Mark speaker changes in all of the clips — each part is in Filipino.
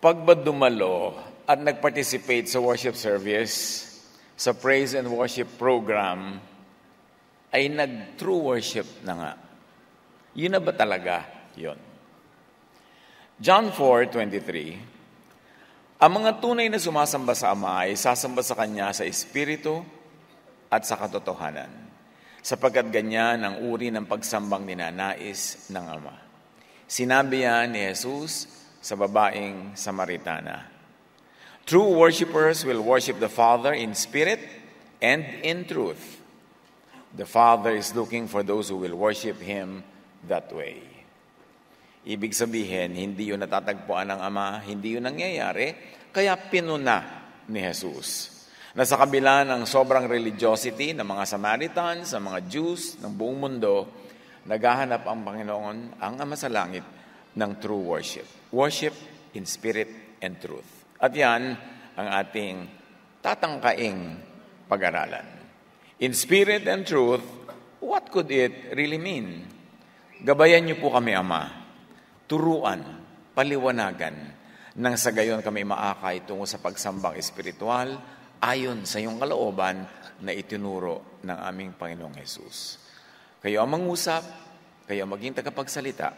Speaker 1: Pag ba dumalo at nag-participate sa worship service, sa praise and worship program, ay nag-true worship na nga. Yun na ba talaga yun? John 4:23, ang mga tunay na sumasamba sa Ama ay sasamba sa Kanya sa Espiritu at sa katotohanan, sapagkat ganyan ang uri ng pagsambang ninanais ng Ama. Sinabi yan ni Jesus sa babaeng Samaritana. True worshipers will worship the Father in spirit and in truth. The Father is looking for those who will worship Him that way. Ibig sabihin, hindi yun natatagpuan ng Ama, hindi yun nangyayari, kaya pinuna ni Jesus. Na sa kabila ng sobrang religiosity ng mga Samaritans, ng mga Jews, ng buong mundo, naghahanap ang Panginoon, ang Ama sa langit, ng true worship. Worship in spirit and truth. At yan ang ating tatangkaing pag-aralan. In spirit and truth, what could it really mean? Gabayan niyo po kami, Ama. Turuan, paliwanagan, nang sa gayon kami maakay tungo sa pagsambang espiritual ayon sa iyong kalooban na itinuro ng aming Panginoong Jesus. Kayo ang mangusap, kayo ang maging tagapagsalita,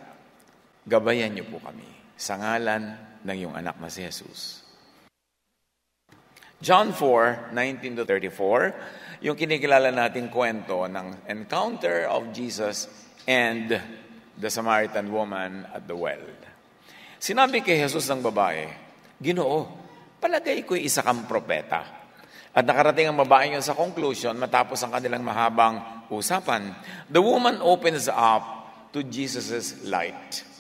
Speaker 1: gabayan niyo po kami sa ngalan ng iyong anak na si Jesus. John 4:19-34, yung kinikilala nating kwento ng encounter of Jesus and the Samaritan woman at the well. Sinabi kay Jesus ng babae, Ginoo, palagay ko'y isa kang propeta. At nakarating ang babae yun sa conclusion matapos ang kanilang mahabang usapan. The woman opens up to Jesus' light.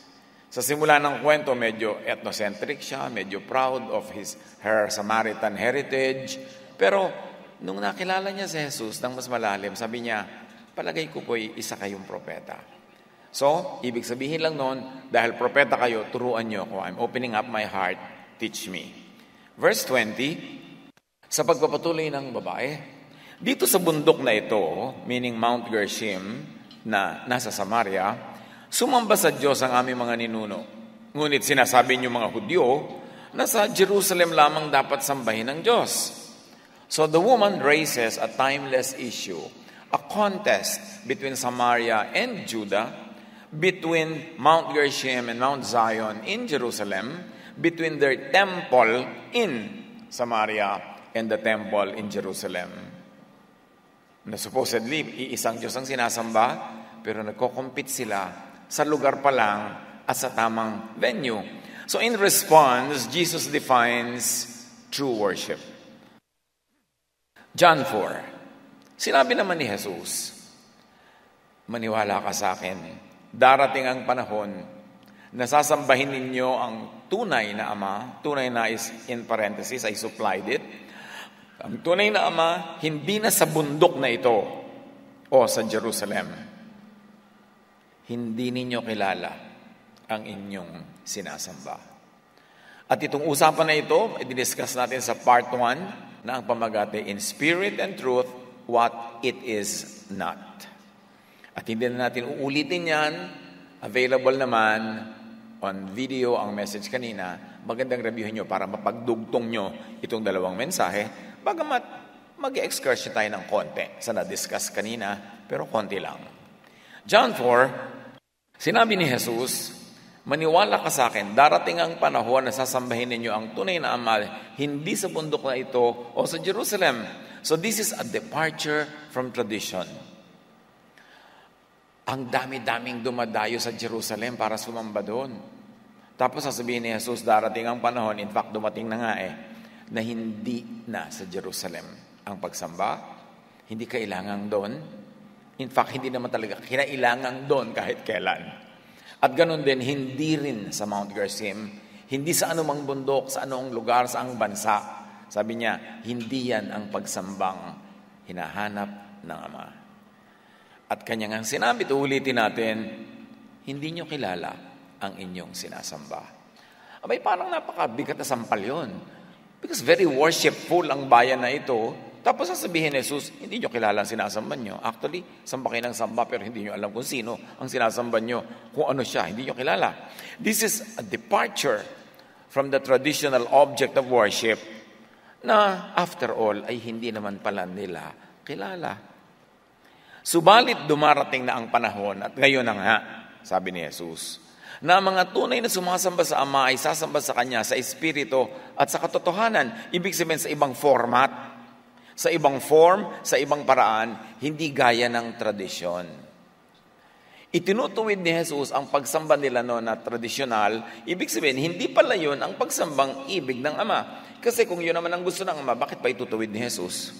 Speaker 1: Sa simula ng kwento, medyo ethnocentric siya, medyo proud of her Samaritan heritage. Pero nung nakilala niya si Jesus ng mas malalim, sabi niya, palagay ko po'y isa kayong propeta. So, ibig sabihin lang noon, dahil propeta kayo, turuan niyo ako. I'm opening up my heart, teach me. Verse 20, sa pagpapatuloy ng babae, dito sa bundok na ito, meaning Mount Gerizim, na nasa Samaria, sumamba sa Diyos ang aming mga ninuno. Ngunit sinasabi niyo mga Hudyo na sa Jerusalem lamang dapat sambahin ng Diyos. So the woman raises a timeless issue, a contest between Samaria and Judah, between Mount Gerizim and Mount Zion in Jerusalem, between their temple in Samaria and the temple in Jerusalem. Na supposedly, iisang Diyos ang sinasamba, pero nagko-compete sila sa lugar pa lang at sa tamang venue. So in response, Jesus defines true worship. John 4, sinabi naman ni Jesus, maniwala ka sa akin, darating ang panahon na sasambahin ninyo ang tunay na Ama. Tunay na is in parenthesis, I supplied it. Ang tunay na Ama, hindi na sa bundok na ito o sa Jerusalem. Hindi ninyo kilala ang inyong sinasamba. At itong usapan na ito, i-discuss natin sa part 1 na ang pamagate, in spirit and truth, what it is not. At hindi na natin uulitin yan. Available naman on video ang message kanina. Magandang reviewin nyo para mapagdugtong nyo itong dalawang mensahe. Bagamat mag-excursion tayo ng konti sa na-discuss kanina, pero konti lang. John 4, sinabi ni Jesus, maniwala ka sa akin, darating ang panahon na sasambahin ninyo ang tunay na Ama, hindi sa bundok na ito o sa Jerusalem. So this is a departure from tradition. Ang dami-daming dumadayo sa Jerusalem para sumamba doon. Tapos sasabihin ni Jesus, darating ang panahon, in fact dumating na nga na hindi na sa Jerusalem ang pagsamba. Hindi kailangan doon. In fact, hindi naman talaga kinailangan doon kahit kailan. At ganun din, hindi rin sa Mount Gerizim, hindi sa anumang bundok, sa anong lugar, sa anong bansa. Sabi niya, hindi yan ang pagsambang hinahanap ng Ama. At kanyang ang sinabi, ulitin natin, hindi nyo kilala ang inyong sinasamba. Abay, parang napakabigat na sampal yun. Because very worshipful ang bayan na ito. Tapos sasabihin ni Jesus, hindi nyo kilala ang sinasamba nyo. Actually, samba kayo ng samba, pero hindi nyo alam kung sino ang sinasamba nyo. Kung ano siya, hindi nyo kilala. This is a departure from the traditional object of worship na after all ay hindi naman pala nila kilala. Subalit dumarating na ang panahon at ngayon na nga, sabi ni Jesus, na mga tunay na sumasamba sa Ama ay sasamba sa Kanya sa Espiritu at sa katotohanan. Ibig sabihin sa ibang format, sa ibang form, sa ibang paraan, hindi gaya ng tradisyon. Itinutuwid ni Jesus ang pagsamba nila noon na tradisyonal. Ibig sabihin, hindi pala yun ang pagsambang ibig ng Ama. Kasi kung yun naman ang gusto ng Ama, bakit pa itutuwid ni Jesus?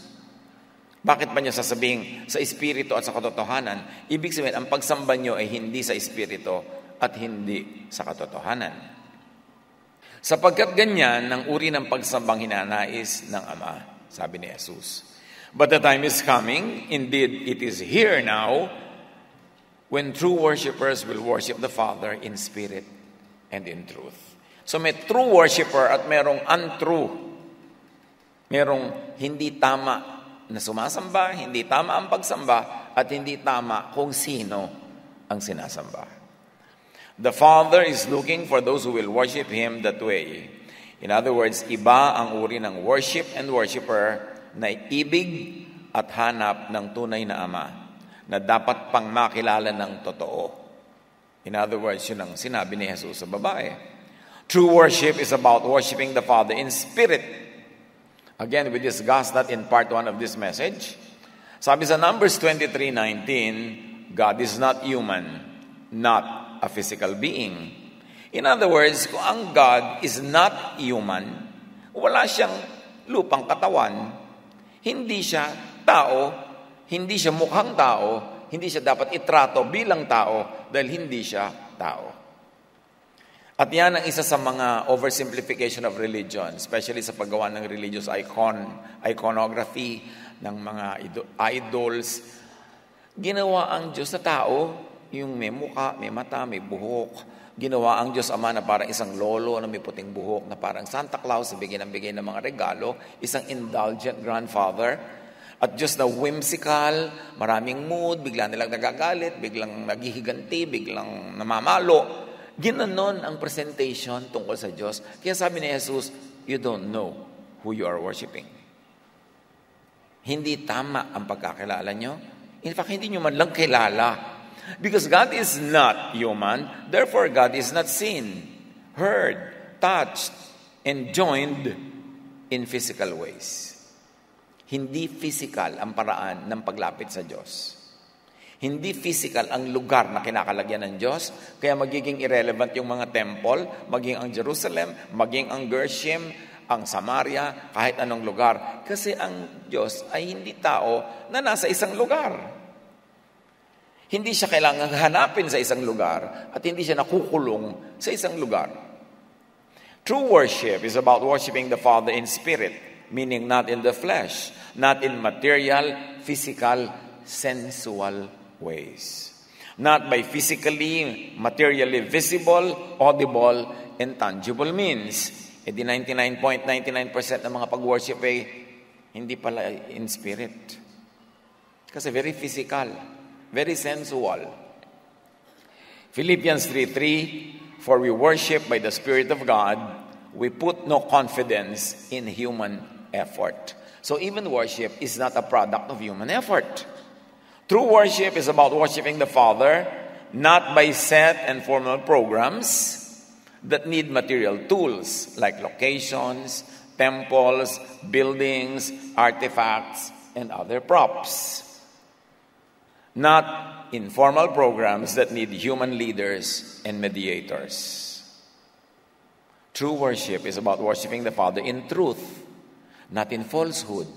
Speaker 1: Bakit pa niya sasabing sa Espiritu at sa katotohanan? Ibig sabihin, ang pagsamba niyo ay hindi sa Espiritu at hindi sa katotohanan. Sapagkat ganyan ang uri ng pagsambang hinanais ng Ama, sabi ni Jesus. But the time is coming, indeed it is here now, when true worshipers will worship the Father in spirit and in truth. So may true worshiper at merong untrue. Merong hindi tama na sumasamba, hindi tama ang pagsamba, at hindi tama kung sino ang sinasamba. The Father is looking for those who will worship Him that way. In other words, iba ang uri ng worship and worshiper na ibig at hanap ng tunay na Ama na dapat pang makilala ng totoo. In other words, yun ang sinabi ni Jesus sa babae. True worship is about worshiping the Father in spirit. Again, we discussed that in part 1 of this message. Sabi sa Numbers 23:19, God is not human, not a physical being. In other words, kung ang God is not human, wala siyang lupang katawan, hindi siya tao, hindi siya mukhang tao, hindi siya dapat itrato bilang tao dahil hindi siya tao. At yan ang isa sa mga oversimplification of religion, especially sa paggawa ng religious iconography, ng mga idols. Ginawa ang Diyos sa tao, yung may mukha, may mata, may buhok. Ginawa ang Diyos Ama na parang isang lolo na may puting buhok, na parang Santa Claus, bigay ng mga regalo, isang indulgent grandfather. At Diyos na whimsical, maraming mood, bigla nilang nagagalit, biglang naghihiganti, biglang namamalo. Ginanon ang presentation tungkol sa Diyos. Kaya sabi ni Jesus, you don't know who you are worshiping. Hindi tama ang pagkakilala nyo. In fact, hindi nyo man lang kilala. Because God is not human, therefore God is not seen, heard, touched, and joined in physical ways. Hindi physical ang paraan ng paglapit sa Diyos. Hindi physical ang lugar na kinakalagyan ng Diyos, kaya magiging irrelevant yung mga temple, maging ang Jerusalem, maging ang Gershom, ang Samaria, kahit anong lugar. Kasi ang Diyos ay hindi tao na nasa isang lugar. Hindi siya kailangang hanapin sa isang lugar at hindi siya nakukulong sa isang lugar. True worship is about worshiping the Father in spirit, meaning not in the flesh, not in material, physical, sensual ways. Not by physically, materially visible, audible, and tangible means. E di 99.99% ng mga pag-worship ay hindi pala in spirit. Kasi very physical, very sensual. Philippians 3:3, for we worship by the Spirit of God, we put no confidence in human effort. So even worship is not a product of human effort. True worship is about worshiping the Father, not by set and formal programs that need material tools like locations, temples, buildings, artifacts, and other props. Not informal programs that need human leaders and mediators. True worship is about worshiping the Father in truth, not in falsehood,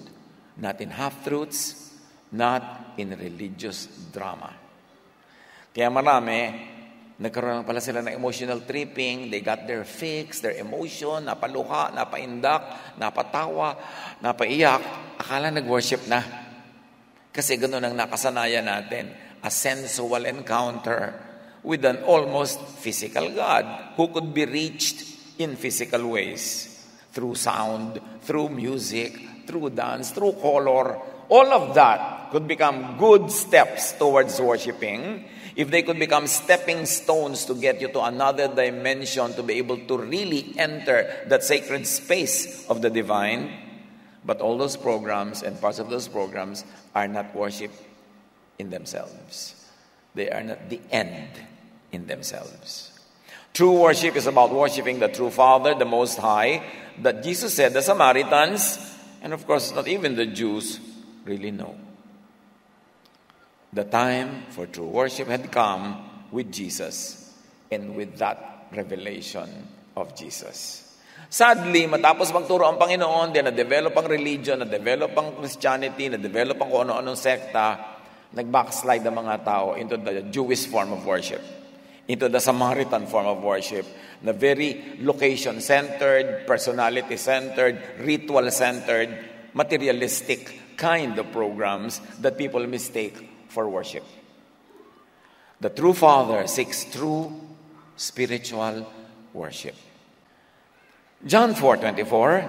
Speaker 1: not in half-truths, not in religious drama. Kaya marami, nagkaroon pala sila ng emotional tripping, they got their fix, their emotion, napaluha, napaindak, napatawa, napaiyak, akala nag-worship na. Kasi ganoon ang nakasanayan natin, a sensual encounter with an almost physical God who could be reached in physical ways, through sound, through music, through dance, through color. All of that could become good steps towards worshiping, if they could become stepping stones to get you to another dimension, to be able to really enter that sacred space of the divine, but all those programs and parts of those programs are not worship in themselves. They are not the end in themselves. True worship is about worshiping the true Father, the Most High, that Jesus said the Samaritans, and of course not even the Jews, really know. The time for true worship had come with Jesus and with that revelation of Jesus. Sadly, matapos magturo ang Panginoon, din na-develop ang religion, na-develop ang Christianity, na-develop ang kung ano-anong sekta, nag-backslide ang mga tao into the Jewish form of worship, into the Samaritan form of worship, na very location-centered, personality-centered, ritual-centered, materialistic kind of programs that people mistake for worship. The true Father seeks true spiritual worship. John 4:24,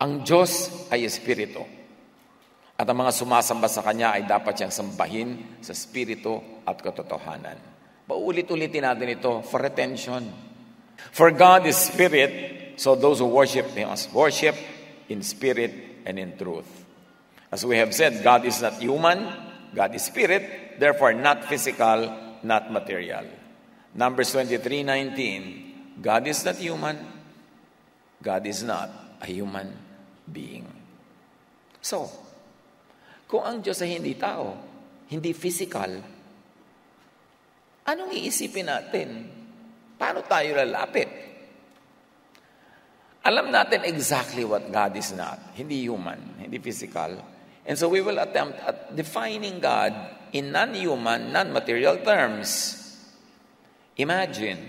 Speaker 1: ang Diyos ay Espiritu, at ang mga sumasamba sa Kanya ay dapat siyang sambahin sa Espiritu at katotohanan. Paulit-ulitin natin ito for retention. For God is Spirit, so those who worship Him must worship in spirit and in truth. As we have said, God is not human, God is Spirit, therefore not physical, not material. Numbers 23:19, God is not human, God is not a human being. So, kung ang Diyos ay hindi tao, hindi physical, anong iisipin natin? Paano tayo lalapit? Alam natin exactly what God is not. Hindi human, hindi physical. And so we will attempt at defining God in non-human, non-material terms. Imagine,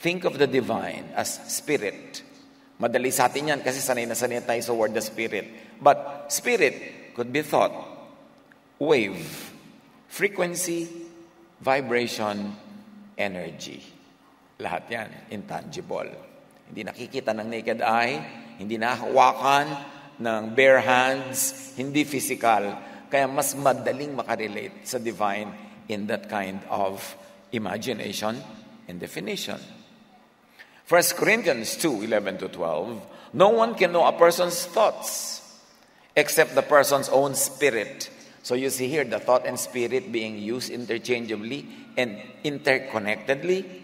Speaker 1: think of the divine as spirit. Madali sa atin yan kasi sanay na sanay tayo sa word the spirit. But spirit could be thought, wave, frequency, vibration, energy. Lahat yan, intangible. Hindi nakikita ng naked eye, hindi nahawakan ng bare hands, hindi physical. Kaya mas madaling makarelate sa divine in that kind of imagination and definition. 1 Corinthians 2:11-12, no one can know a person's thoughts except the person's own spirit. So you see here the thought and spirit being used interchangeably and interconnectedly.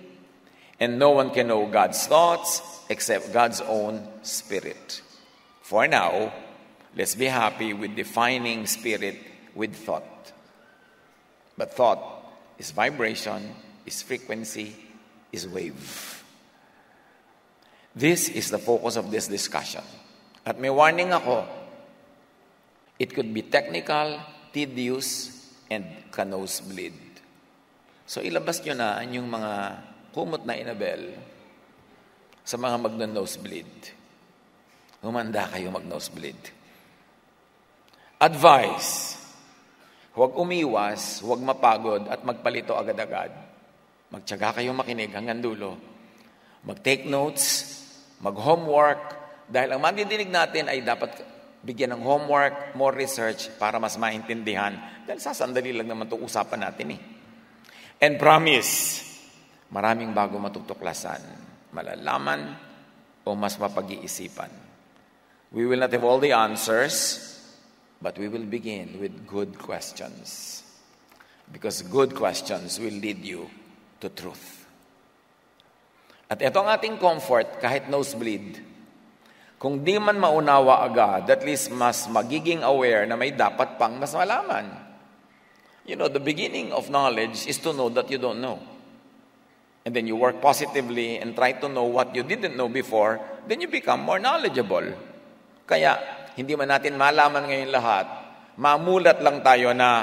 Speaker 1: And no one can know God's thoughts except God's own spirit. For now, let's be happy with defining spirit with thought. But thought is vibration, is frequency, is wave. This is the focus of this discussion. At may warning ako, it could be technical, tedious, and ka-nosebleed. So ilabas nyo na yung mga kumot na inabel sa mga magna-nosebleed. Humanda kayo mag-nosebleed. Advice, huwag umiwas, huwag mapagod at magpalito agad-agad. Magtiyaga kayo makinig hanggang dulo. Mag-take notes, mag-homework, dahil ang madidinig natin ay dapat bigyan ng homework, more research para mas maintindihan. Dahil sasandali lang naman itong usapan natin eh. And promise, maraming bago matutuklasan, malalaman o mas mapag-iisipan. We will not have all the answers, but we will begin with good questions. Because good questions will lead you to truth. At ito ang ating comfort kahit nosebleed. Kung di man maunawa agad, at least mas magiging aware na may dapat pang mas malaman. You know, the beginning of knowledge is to know that you don't know. And then you work positively and try to know what you didn't know before, then you become more knowledgeable. Kaya, hindi man natin malaman ngayon lahat, mamulat lang tayo na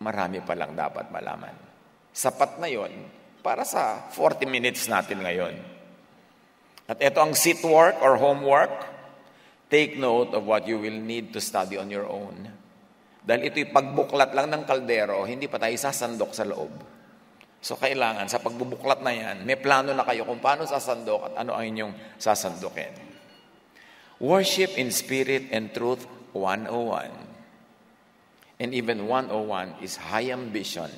Speaker 1: marami pa lang dapat malaman. Sapat na yon para sa 40 minutes natin ngayon. At ito ang sit work or homework. Take note of what you will need to study on your own. Dahil ito'y pagbuklat lang ng kaldero, hindi pa tayo sasandok sa loob. So kailangan, sa pagbubuklat na yan, may plano na kayo kung paano sasandok at ano ang inyong sasandokin. Worship in Spirit and Truth 101. And even 101 is high ambition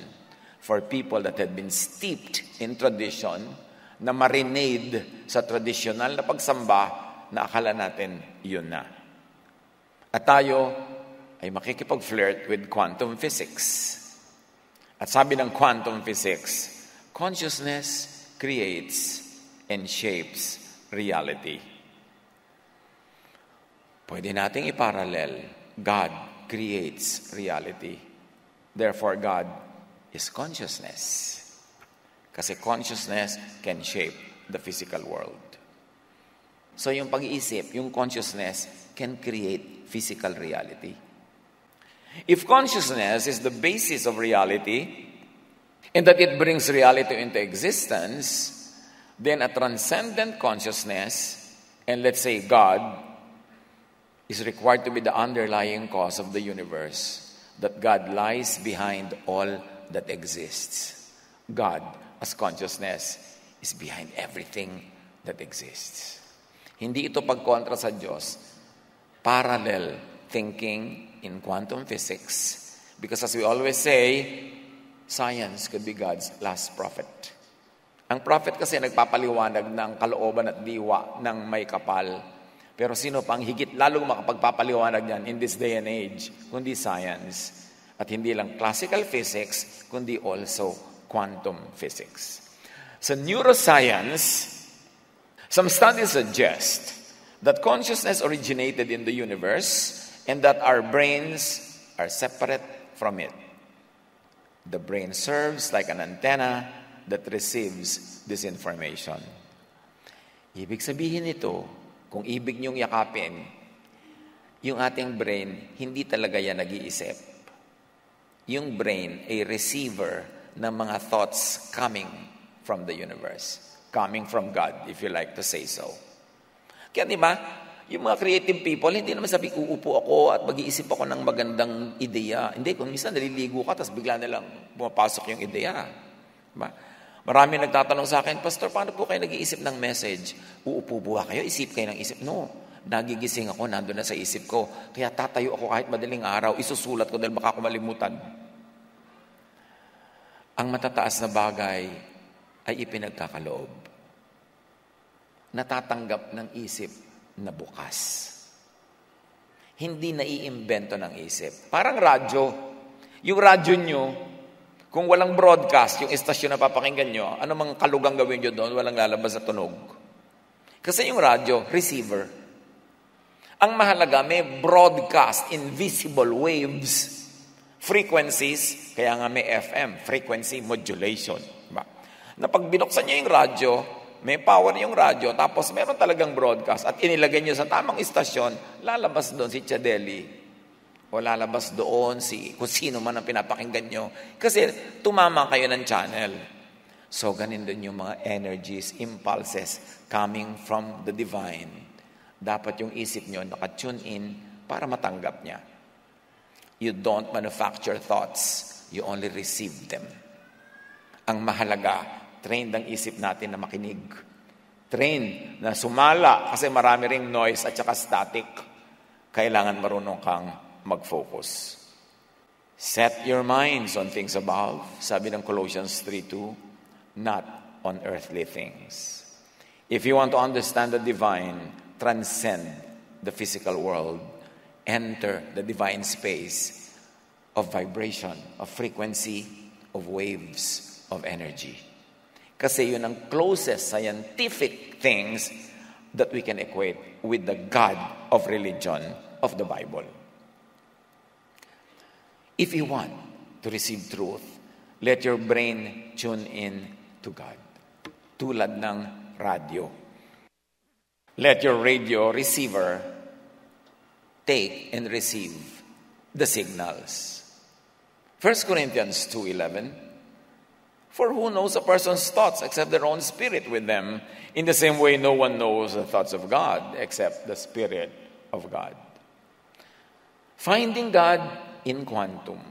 Speaker 1: for people that had been steeped in tradition, na marinade sa tradisyonal na pagsamba na akala natin yun na. At tayo ay makikipag-flirt with quantum physics. At sabi ng quantum physics, consciousness creates and shapes reality. Pwede nating iparallel, God creates reality. Therefore, God is consciousness. Kasi consciousness can shape the physical world. So yung pag-iisip, yung consciousness can create physical reality. If consciousness is the basis of reality, and that it brings reality into existence, then a transcendent consciousness, and let's say God, is required to be the underlying cause of the universe, that God lies behind all that exists. God, as consciousness, is behind everything that exists. Hindi ito pagkontra sa Diyos. Parallel thinking in quantum physics. Because as we always say, science could be God's last prophet. Ang prophet kasi nagpapaliwanag ng kalooban at diwa ng may kapal. Pero sino pang higit lalong makapagpapaliwanag niyan in this day and age, kundi science. At hindi lang classical physics, kundi also quantum physics. Sa neuroscience, some studies suggest that consciousness originated in the universe and that our brains are separate from it. The brain serves like an antenna that receives this information. Ibig sabihin nito, kung ibig niyong yakapin, yung ating brain, hindi talaga yan nag-iisip. Yung brain ay receiver ng mga thoughts coming from the universe. Coming from God, if you like to say so. Kaya di ba, yung mga creative people, hindi naman sabi, uupo ako at mag-iisip ako ng magandang ideya. Hindi, kung minsan naliligo ka, tapos bigla na lang pumapasok yung ideya. Diba? Marami nagtatanong sa akin, Pastor, paano po kayo nag-iisip ng message? Uupo ba kayo? Isip kayo ng isip? No. Nagigising ako, nandun na sa isip ko. Kaya tatayo ako kahit madaling araw, isusulat ko dahil baka ako malimutan. Ang matataas na bagay ay ipinagkakaloob. Natatanggap ng isip na bukas. Hindi naiimbento ng isip. Parang radyo. Yung radyo nyo, kung walang broadcast, yung estasyon na papakinggan nyo, ano mang kalugang gawin nyo doon, walang lalabas na tunog. Kasi yung radyo, receiver. Ang mahalaga, may broadcast, invisible waves, frequencies, kaya nga may FM, frequency modulation. Diba? Na pag binuksan nyo yung radyo, may power yung radyo, tapos meron talagang broadcast, at inilagay nyo sa tamang istasyon, lalabas doon si Chadeli, o lalabas doon kung sino man ang pinapakinggan nyo. Kasi tumama kayo ng channel. So, ganin din yung mga energies, impulses coming from the divine. Dapat yung isip nyo naka-tune in para matanggap niya. You don't manufacture thoughts. You only receive them. Ang mahalaga, trained ang isip natin na makinig. Trained na sumala kasi marami ring noise at saka static. Kailangan marunong kang mag-focus. Set your minds on things above, sabi ng Colossians 3:2, not on earthly things. If you want to understand the divine, transcend the physical world, enter the divine space of vibration, of frequency, of waves, of energy. Kasi yun ang closest scientific things that we can equate with the God of religion of the Bible. If you want to receive truth, let your brain tune in to God. Tulad ng radio. Let your radio receiver take and receive the signals. 1 Corinthians 2:11, for who knows a person's thoughts except their own spirit with them? In the same way, no one knows the thoughts of God except the Spirit of God. Finding God in quantum.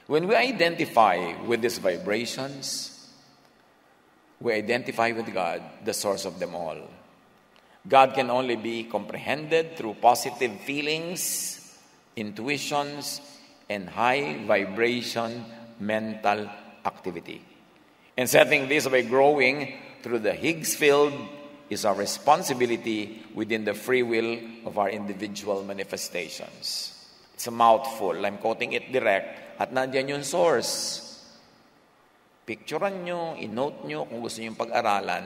Speaker 1: When we identify with these vibrations, we identify with God, the source of them all. God can only be comprehended through positive feelings, intuitions, and high vibration mental activity. And setting this by growing through the Higgs field is our responsibility within the free will of our individual manifestations. It's a mouthful. I'm quoting it direct. At nandiyan yung source. Picturean nyo, i-note nyo kung gusto nyo pag-aralan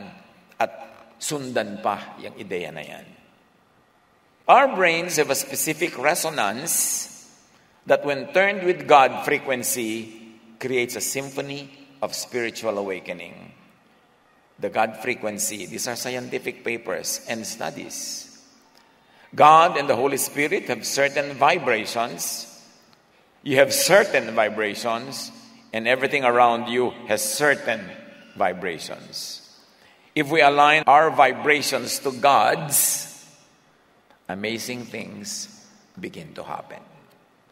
Speaker 1: at sundan pa yung ideya na yan. Our brains have a specific resonance that when turned with God frequency creates a symphony of spiritual awakening. The God frequency, these are scientific papers and studies. God and the Holy Spirit have certain vibrations. You have certain vibrations, and everything around you has certain vibrations. If we align our vibrations to God's, amazing things begin to happen.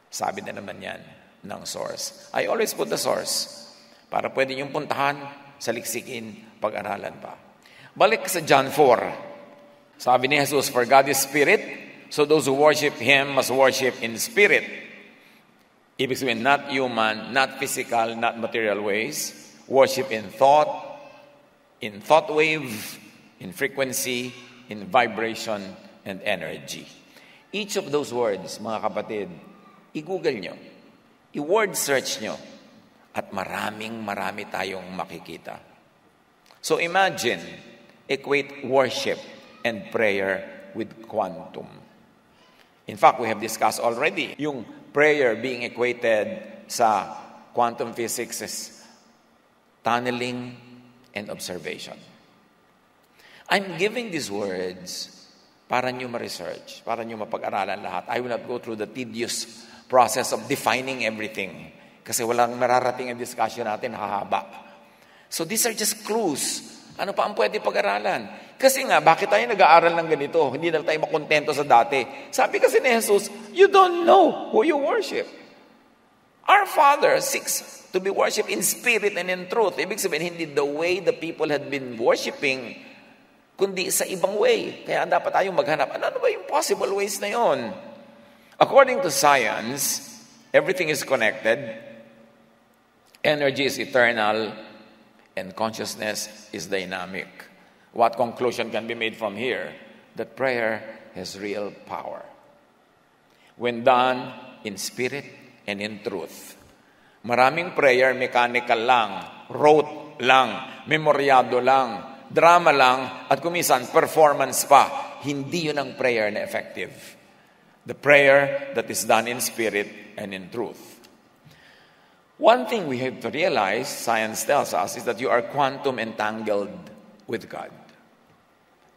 Speaker 1: Sabi na naman yan ng source. I always put the source para pwede niyong puntahan, saliksikin, pag-aralan pa. Balik sa John 4. Sabi ni Jesus, for God is spirit, so those who worship Him must worship in spirit. Ibig sabihin, not human, not physical, not material ways. Worship in thought wave, in frequency, in vibration, and energy. Each of those words, mga kapatid, i-google nyo, i-word search nyo, at marami tayong makikita. So imagine, equate worship and prayer with quantum. In fact, we have discussed already yung prayer being equated sa quantum physics is tunneling and observation. I'm giving these words para nyo ma-research, para nyo mapag-aralan lahat. I will not go through the tedious process of defining everything kasi walang mararating ang discussion natin, hahaba. So these are just clues. Ano pa ang pwede pag-aralan? Kasi nga, bakit tayo nag-aaral ng ganito? Hindi na tayo makontento sa dati. Sabi kasi ni Jesus, you don't know who you worship. Our Father seeks to be worshipped in spirit and in truth. Ibig sabihin, hindi the way the people had been worshiping, kundi sa ibang way. Kaya dapat tayong maghanap, ano ba yung possible ways na yon? According to science, everything is connected. Energy is eternal, and consciousness is dynamic. What conclusion can be made from here? That prayer has real power. When done in spirit and in truth. Maraming prayer, mechanical lang, rote lang, memoryado lang, drama lang, at kumisan, performance pa. Hindi yun ang prayer na effective. The prayer that is done in spirit and in truth. One thing we have to realize, science tells us, is that you are quantum entangled with God.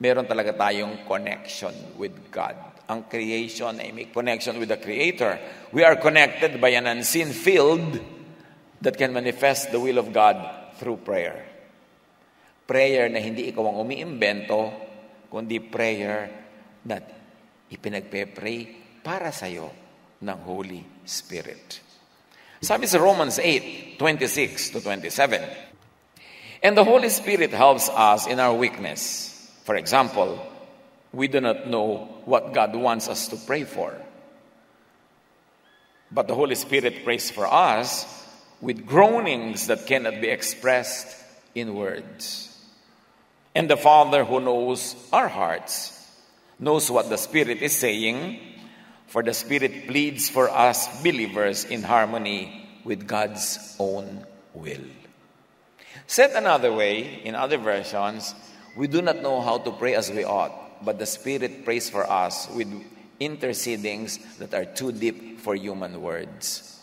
Speaker 1: Meron talaga tayong connection with God. Ang creation ay may connection with the Creator. We are connected by an unseen field that can manifest the will of God through prayer. Prayer na hindi ikaw ang umiimbento, kundi prayer na ipinagpe-pray para sa'yo ng Holy Spirit. Sabi sa Romans 8:26-27, and the Holy Spirit helps us in our weakness. For example, we do not know what God wants us to pray for. But the Holy Spirit prays for us with groanings that cannot be expressed in words. And the Father who knows our hearts knows what the Spirit is saying, for the Spirit pleads for us believers in harmony with God's own will. Said another way, in other versions, we do not know how to pray as we ought, but the Spirit prays for us with intercedings that are too deep for human words.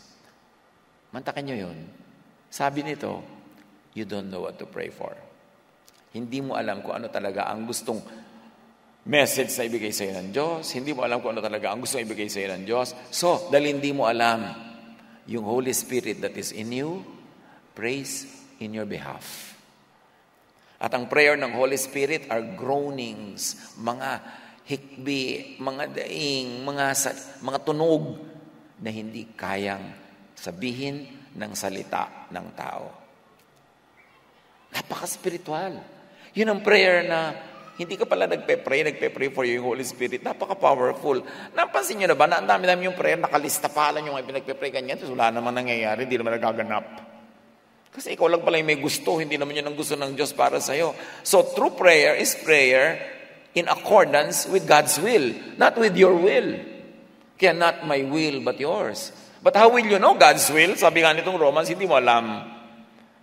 Speaker 1: Mantakan nyo yun. Sabi nito, you don't know what to pray for. Hindi mo alam kung ano talaga ang gustong message na ibigay sa'yo ng Diyos. Hindi mo alam kung ano talaga ang gustong ibigay sa'yo ng Diyos. So, dahil hindi mo alam, yung Holy Spirit that is in you, prays in your behalf. At ang prayer ng Holy Spirit are groanings, mga hikbi, mga daing, mga tunog na hindi kayang sabihin ng salita ng tao. Napaka-spiritual. Yun ang prayer na Hindi ka pala nagpe-pray for yung Holy Spirit. Napaka-powerful. Napansin nyo na ba na ang dami-dami yung prayer, nakalista pa lang yung mga pinagpe-pray ganyan, tapos wala naman nangyayari, hindi naman nagaganap. Kasi ikaw lang pala yung may gusto, hindi naman yun ang gusto ng Diyos para sa'yo. So true prayer is prayer in accordance with God's will, not with your will. Kaya not my will, but yours. But how will you know God's will? Sabi nga nitong Romans, hindi mo alam.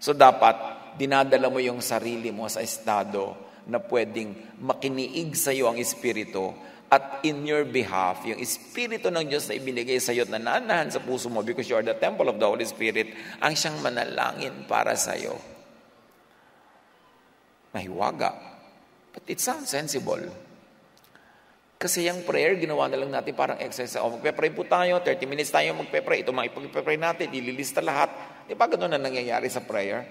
Speaker 1: So dapat, dinadala mo yung sarili mo sa estado na pwedeng makiniig sa iyo ang Espiritu at in your behalf, yung Espiritu ng Diyos na ibinigay sa iyo at nananahan sa puso mo because you are the temple of the Holy Spirit, ang siyang manalangin para sa iyo. Mahiwaga. But it sounds sensible. Kasi yung prayer, ginawa na lang natin parang exercise. O, magpe-pray po tayo, 30 minutes tayo magpe-pray. Ito mga ipag-pray natin, ililista lahat. Di ba gano'n na nangyayari sa prayer?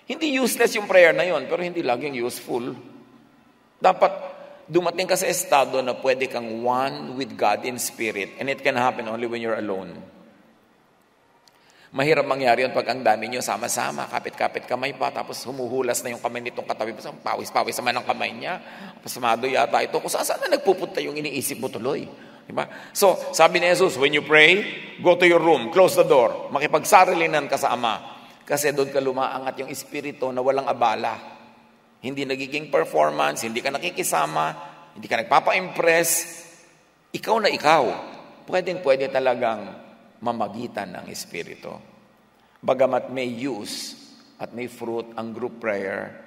Speaker 1: Hindi useless yung prayer na yon, pero hindi laging useful. Dapat dumating ka sa estado na pwede kang one with God in spirit, and it can happen only when you're alone. Mahirap mangyari yun pag ang dami nyo sama-sama, kapit-kapit kamay pa, tapos humuhulas na yung kamay nitong katabi, pawis-pawis naman ang kamay niya, pasamado yata ito, kung saan na nagpupunta yung iniisip mo tuloy. Diba? So, sabi ni Jesus, when you pray, go to your room, close the door, makipagsarilinan ka sa Ama, kasi doon ka lumaangat yung espiritu na walang abala. Hindi nagiging performance, hindi ka nakikisama, hindi ka nagpapa-impress. Ikaw na ikaw. Pwede talagang mamagitan ng Espiritu. Bagamat may use at may fruit ang group prayer,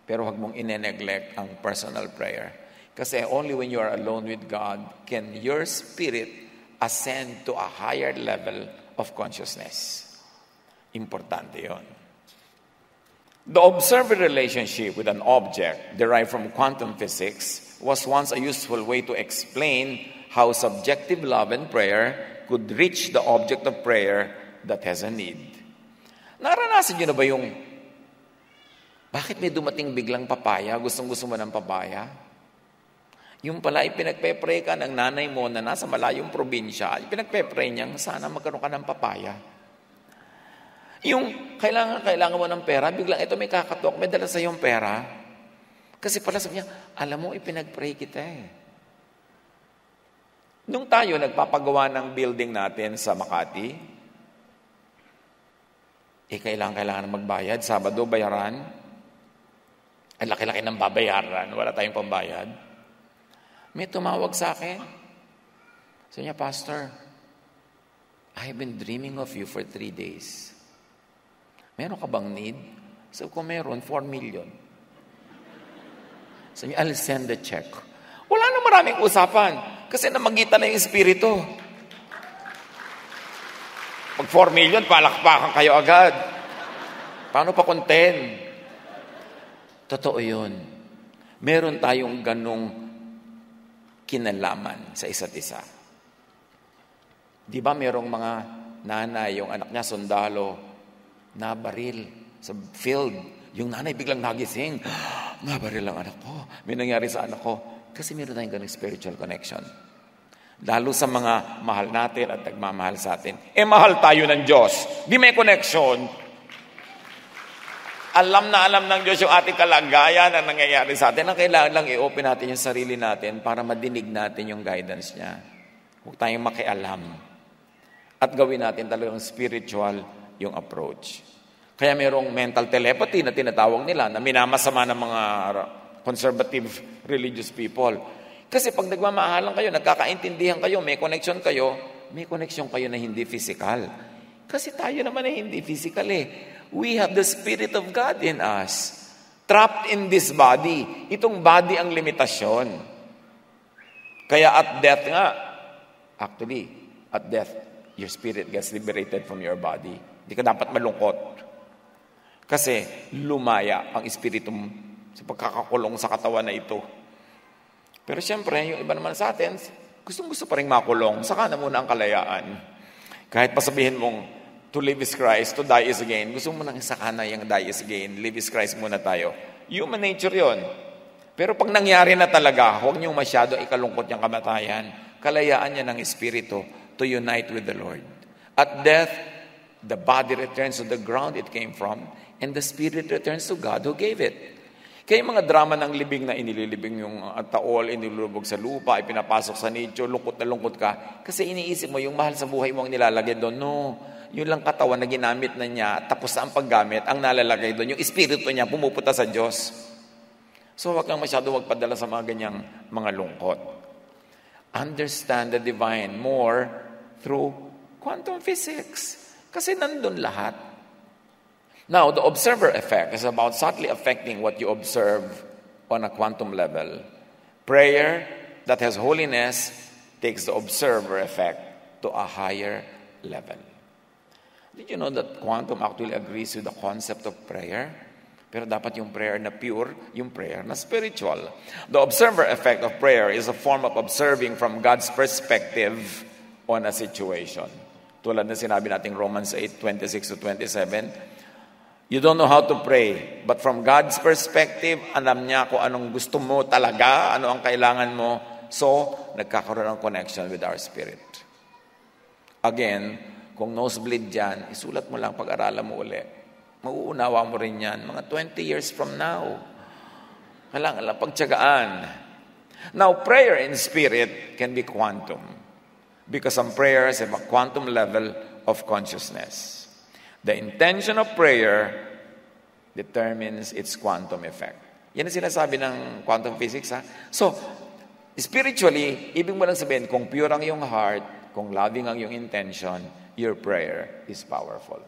Speaker 1: pero huwag mong ine-neglect ang personal prayer. Kasi only when you are alone with God can your spirit ascend to a higher level of consciousness. Importante yon. The observer relationship with an object derived from quantum physics was once a useful way to explain how subjective love and prayer could reach the object of prayer that has a need. Naranasan niyo na ba yung, bakit may dumating biglang papaya? Gustong-gusto mo ng papaya? Yung pala, ipinagpe-pray ka ng nanay mo na nasa malayong probinsya, ipinagpe-pray niyang sana magkaroon ka ng papaya. Yung kailangan mo ng pera, biglang ito may kakatok, may dala sa yung pera. Kasi pala sabi niya, alam mo, ipinag-pray kita eh. Nung tayo nagpapagawa ng building natin sa Makati, kailangan magbayad. Sabado, bayaran. Ang laki-laki ng babayaran. Wala tayong pambayad. May tumawag sa akin. Sabi niya, Pastor, I have been dreaming of you for 3 days. Meron ka bang need? So kung meron, 4 million. Sabi niya, I'll send the check. Wala na maraming usapan. Kasi namagitan na yung Espiritu. Pag 4 million, palakpakan kayo agad. Paano pa kung 10? Totoo yun. Meron tayong ganong kinalaman sa isa't isa. Di ba merong mga nanay, yung anak niya sundalo, nabaril sa field. Yung nanay biglang nagising, nabaril ang anak ko. May nangyari sa anak ko. Kasi meron tayong ganong spiritual connection. Lalo sa mga mahal natin at nagmamahal sa atin. Mahal tayo ng Diyos. Di may connection. Alam ng Diyos yung ating kalagayan na nangyayari sa atin. Ang kailangan lang i-open natin yung sarili natin para madinig natin yung guidance niya. Huwag tayong makialam. At gawin natin talagang spiritual yung approach. Kaya mayroong mental telepathy na tinatawag nila na minamasama ng mga conservative religious people. Kasi pag nagmamahalan kayo, nagkakaintindihan kayo, may connection kayo na hindi physical. Kasi tayo naman ay hindi physical eh. We have the Spirit of God in us. Trapped in this body. Itong body ang limitasyon. Kaya at death nga, at death, your spirit gets liberated from your body. Hindi ka dapat malungkot. Kasi lumaya ang espiritu sa pagkakakulong sa katawan na ito. Pero siyempre, yung iba naman sa atin, gustong-gusto pa rin makulong. Saka na muna ang kalayaan. Kahit pasabihin mong, to live is Christ, to die is gain. Gusto mo nang saka na yung die is gain. Live is Christ muna tayo. Human nature yon. Pero pag nangyari na talaga, huwag niyong masyado ikalungkot yung kamatayan. Kalayaan niya ng espiritu to unite with the Lord. At death, the body returns to the ground it came from, and the spirit returns to God who gave it. Kaya yung mga drama ng libing na inililibing yung taol, inilulubog sa lupa, ipinapasok sa nicho, lungkot na lungkot ka. Kasi iniisip mo, yung mahal sa buhay mo ang nilalagay doon. No, yun lang katawan na ginamit na niya, tapos na ang paggamit, ang nalalagay doon. Yung espiritu niya pumupunta sa Diyos. So huwag kang masyado magpadala sa mga ganyang mga lungkot. Understand the divine more through quantum physics. Kasi nandun lahat. Now, the observer effect is about subtly affecting what you observe on a quantum level. Prayer that has holiness takes the observer effect to a higher level. Did you know that quantum actually agrees with the concept of prayer? Pero dapat yung prayer na pure, yung prayer na spiritual. The observer effect of prayer is a form of observing from God's perspective on a situation. Tulad na sinabi natin Romans 8:26 to 27, you don't know how to pray, but from God's perspective, alam niya kung anong gusto mo talaga, ano ang kailangan mo. So, nagkakaroon ng connection with our spirit. Again, kung nosebleed dyan, isulat mo lang, pag-aralan mo uli. Mauunawa mo rin yan, mga 20 years from now. Kailangan lang pagtiyagaan. Now, prayer in spirit can be quantum, because some prayers have a quantum level of consciousness. The intention of prayer determines its quantum effect. Yan ang sinasabi ng quantum physics, ha? So, spiritually, ibig mo lang sabihin, kung pure ang iyong heart, kung loving ang iyong intention, your prayer is powerful.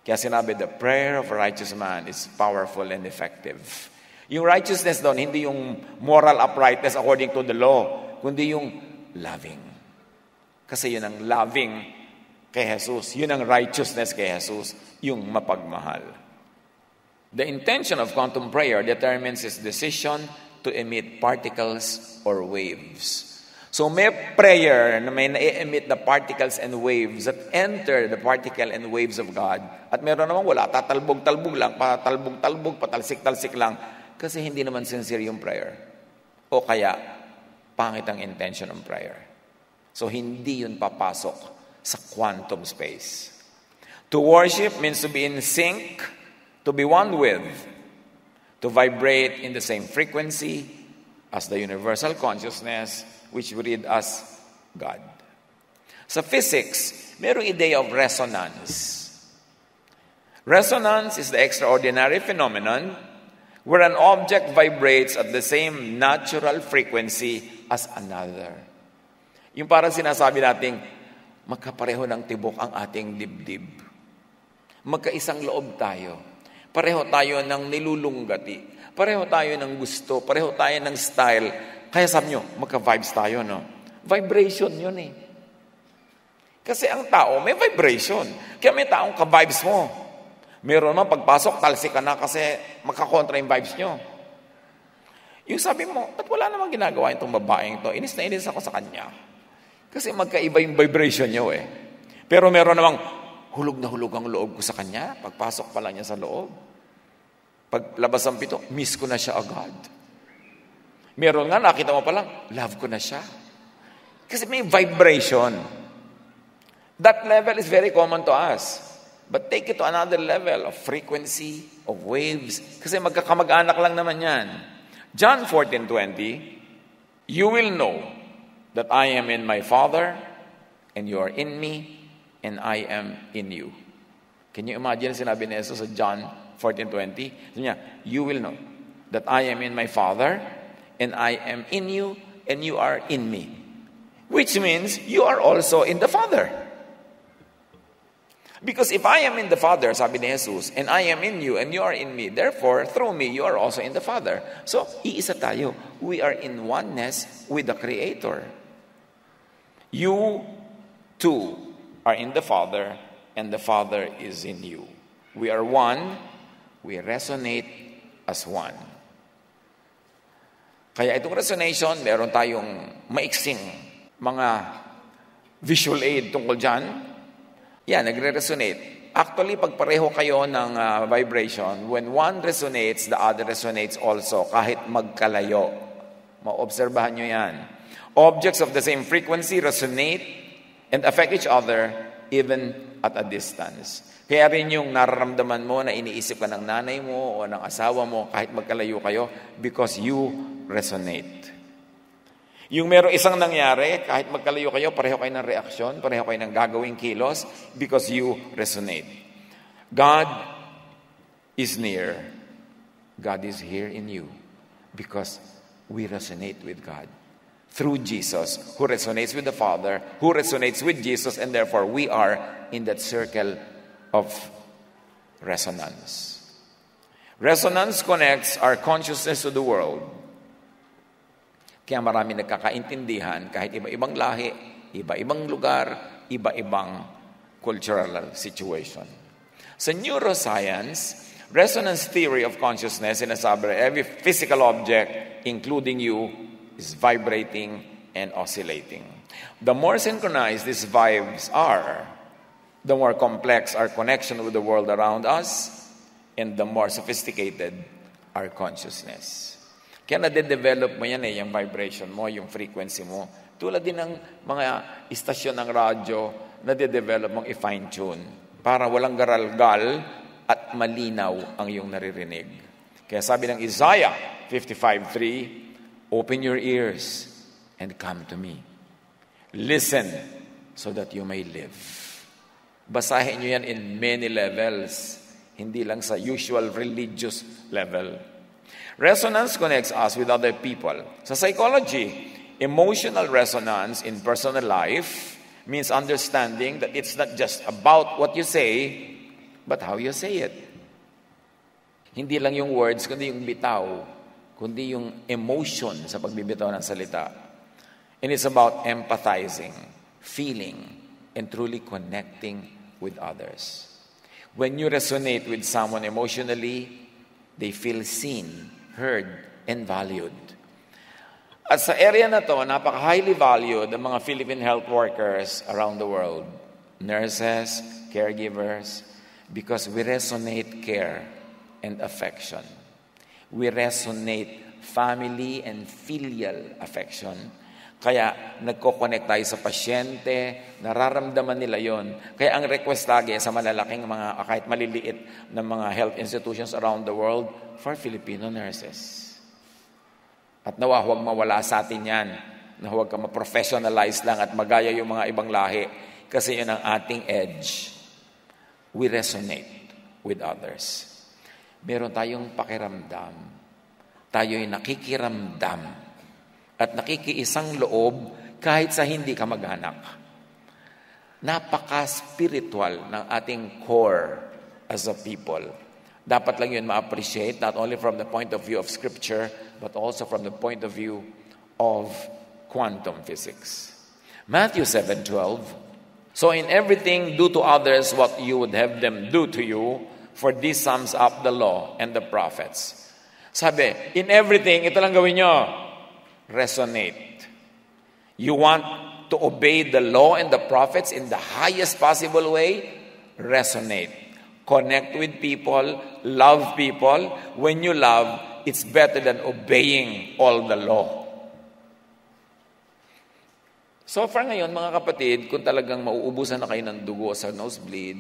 Speaker 1: Kaya sinabi, the prayer of a righteous man is powerful and effective. Yung righteousness doon, hindi yung moral uprightness according to the law, kundi yung loving. Kasi yun ang loving kay Jesus. Yun ang righteousness kay Jesus, yung mapagmahal. The intention of quantum prayer determines his decision to emit particles or waves. So may prayer na may na-emit na particles and waves that enter the particle and waves of God. At meron naman wala, tatalbog-talbog lang, patalbog-talbog, patalsik-talsik lang. Kasi hindi naman sincere yung prayer. O kaya, pangit ang intention ng prayer. So hindi yun papasok sa quantum space. To worship means to be in sync, to be one with, to vibrate in the same frequency as the universal consciousness which we read as God. Sa physics, mayroong idea of resonance. Resonance is the extraordinary phenomenon where an object vibrates at the same natural frequency as another. Yung parang sinasabi nating, magkapareho ng tibok ang ating dibdib. Magkaisang loob tayo. Pareho tayo ng nilulunggati. Pareho tayo ng gusto. Pareho tayo ng style. Kaya sabi nyo, magka-vibes tayo, no? Vibration yun eh. Kasi ang tao, may vibration. Kaya may taong ka-vibes mo. Meron naman, pagpasok, talsik ka na kasi magkakontra yung vibes nyo. Yung sabi mo, ba't wala namang ginagawa itong babaeng to? Inis na inis ako sa kanya. Kasi magkaiba yung vibration niyo eh. Pero meron namang hulog na hulog ang loob ko sa kanya. Pagpasok pa lang niya sa loob. Paglabas ng pito, miss ko na siya agad. Meron nga, nakita mo pa lang, love ko na siya. Kasi may vibration. That level is very common to us. But take it to another level of frequency, of waves. Kasi magkakamag-anak lang naman yan. John 14:20, you will know that I am in my Father, and you are in me, and I am in you. Can you imagine sinabi ni Jesus sa John 14:20? Sabi niya, you will know that I am in my Father, and I am in you, and you are in me. Which means, you are also in the Father. Because if I am in the Father, sabi ni Jesus, and I am in you, and you are in me, therefore, through me, you are also in the Father. So, iisa tayo. We are in oneness with the Creator. You, too, are in the Father, and the Father is in you. We are one. We resonate as one. Kaya itong resonation, meron tayong maiksing mga visual aid tungkol dyan. Yan, nagre-resonate. Actually, pag pareho kayo ng vibration, when one resonates, the other resonates also, kahit magkalayo. Maobserbahan nyo yan. Objects of the same frequency resonate and affect each other even at a distance. Kaya rin yung nararamdaman mo na iniisip ka ng nanay mo o ng asawa mo kahit magkalayo kayo because you resonate. Yung meron isang nangyari, kahit magkalayo kayo, pareho kayo ng reaksyon, pareho kayo ng gagawing kilos because you resonate. God is near. God is here in you because we resonate with God. Through Jesus, who resonates with the Father, who resonates with Jesus, and therefore we are in that circle of resonance. Resonance connects our consciousness to the world. Kaya marami nagkakaintindihan kahit iba-ibang lahi, iba-ibang lugar, iba-ibang cultural situation. Sa neuroscience, resonance theory of consciousness sinasabi every physical object, including you, is vibrating and oscillating. The more synchronized these vibes are, the more complex our connection with the world around us, and the more sophisticated our consciousness. Kaya nade-develop mo yan yung vibration mo, yung frequency mo. Tulad din ng mga istasyon ng radyo, nade-develop mong i-fine-tune para walang garalgal at malinaw ang iyong naririnig. Kaya sabi ng Isaiah 55:3, open your ears and come to me. Listen so that you may live. Basahin nyo yan in many levels, hindi lang sa usual religious level. Resonance connects us with other people. Sa psychology, emotional resonance in personal life means understanding that it's not just about what you say, but how you say it. Hindi lang yung words, kundi yung bitaw, kundi yung emotion sa pagbibitaw ng salita. And it's about empathizing, feeling, and truly connecting with others. When you resonate with someone emotionally, they feel seen, heard, and valued. At sa area na to, napaka-highly valued ang mga Philippine health workers around the world, nurses, caregivers, because we resonate care and affection. We resonate family and filial affection. Kaya nagko-connect tayo sa pasyente, nararamdaman nila yon. Kaya ang request lagi sa malalaking mga, kahit maliliit na mga health institutions around the world, for Filipino nurses. At nawa, huwag mawala sa atin yan. Na huwag ka ma-professionalize lang at magaya yung mga ibang lahi. Kasi yun ang ating edge. We resonate with others. Meron tayong pakiramdam. Tayo'y nakikiramdam. At nakikiisang loob kahit sa hindi ka mag-anak. Napaka-spiritual ng ating core as a people. Dapat lang yun ma-appreciate not only from the point of view of Scripture, but also from the point of view of quantum physics. Matthew 7:12, so in everything do to others what you would have them do to you, for this sums up the law and the prophets. Sabi, in everything, ito lang gawin nyo. Resonate. You want to obey the law and the prophets in the highest possible way? Resonate. Connect with people, love people. When you love, it's better than obeying all the law. So far ngayon, mga kapatid, kung talagang mauubusan na kayo ng dugo sa nosebleed,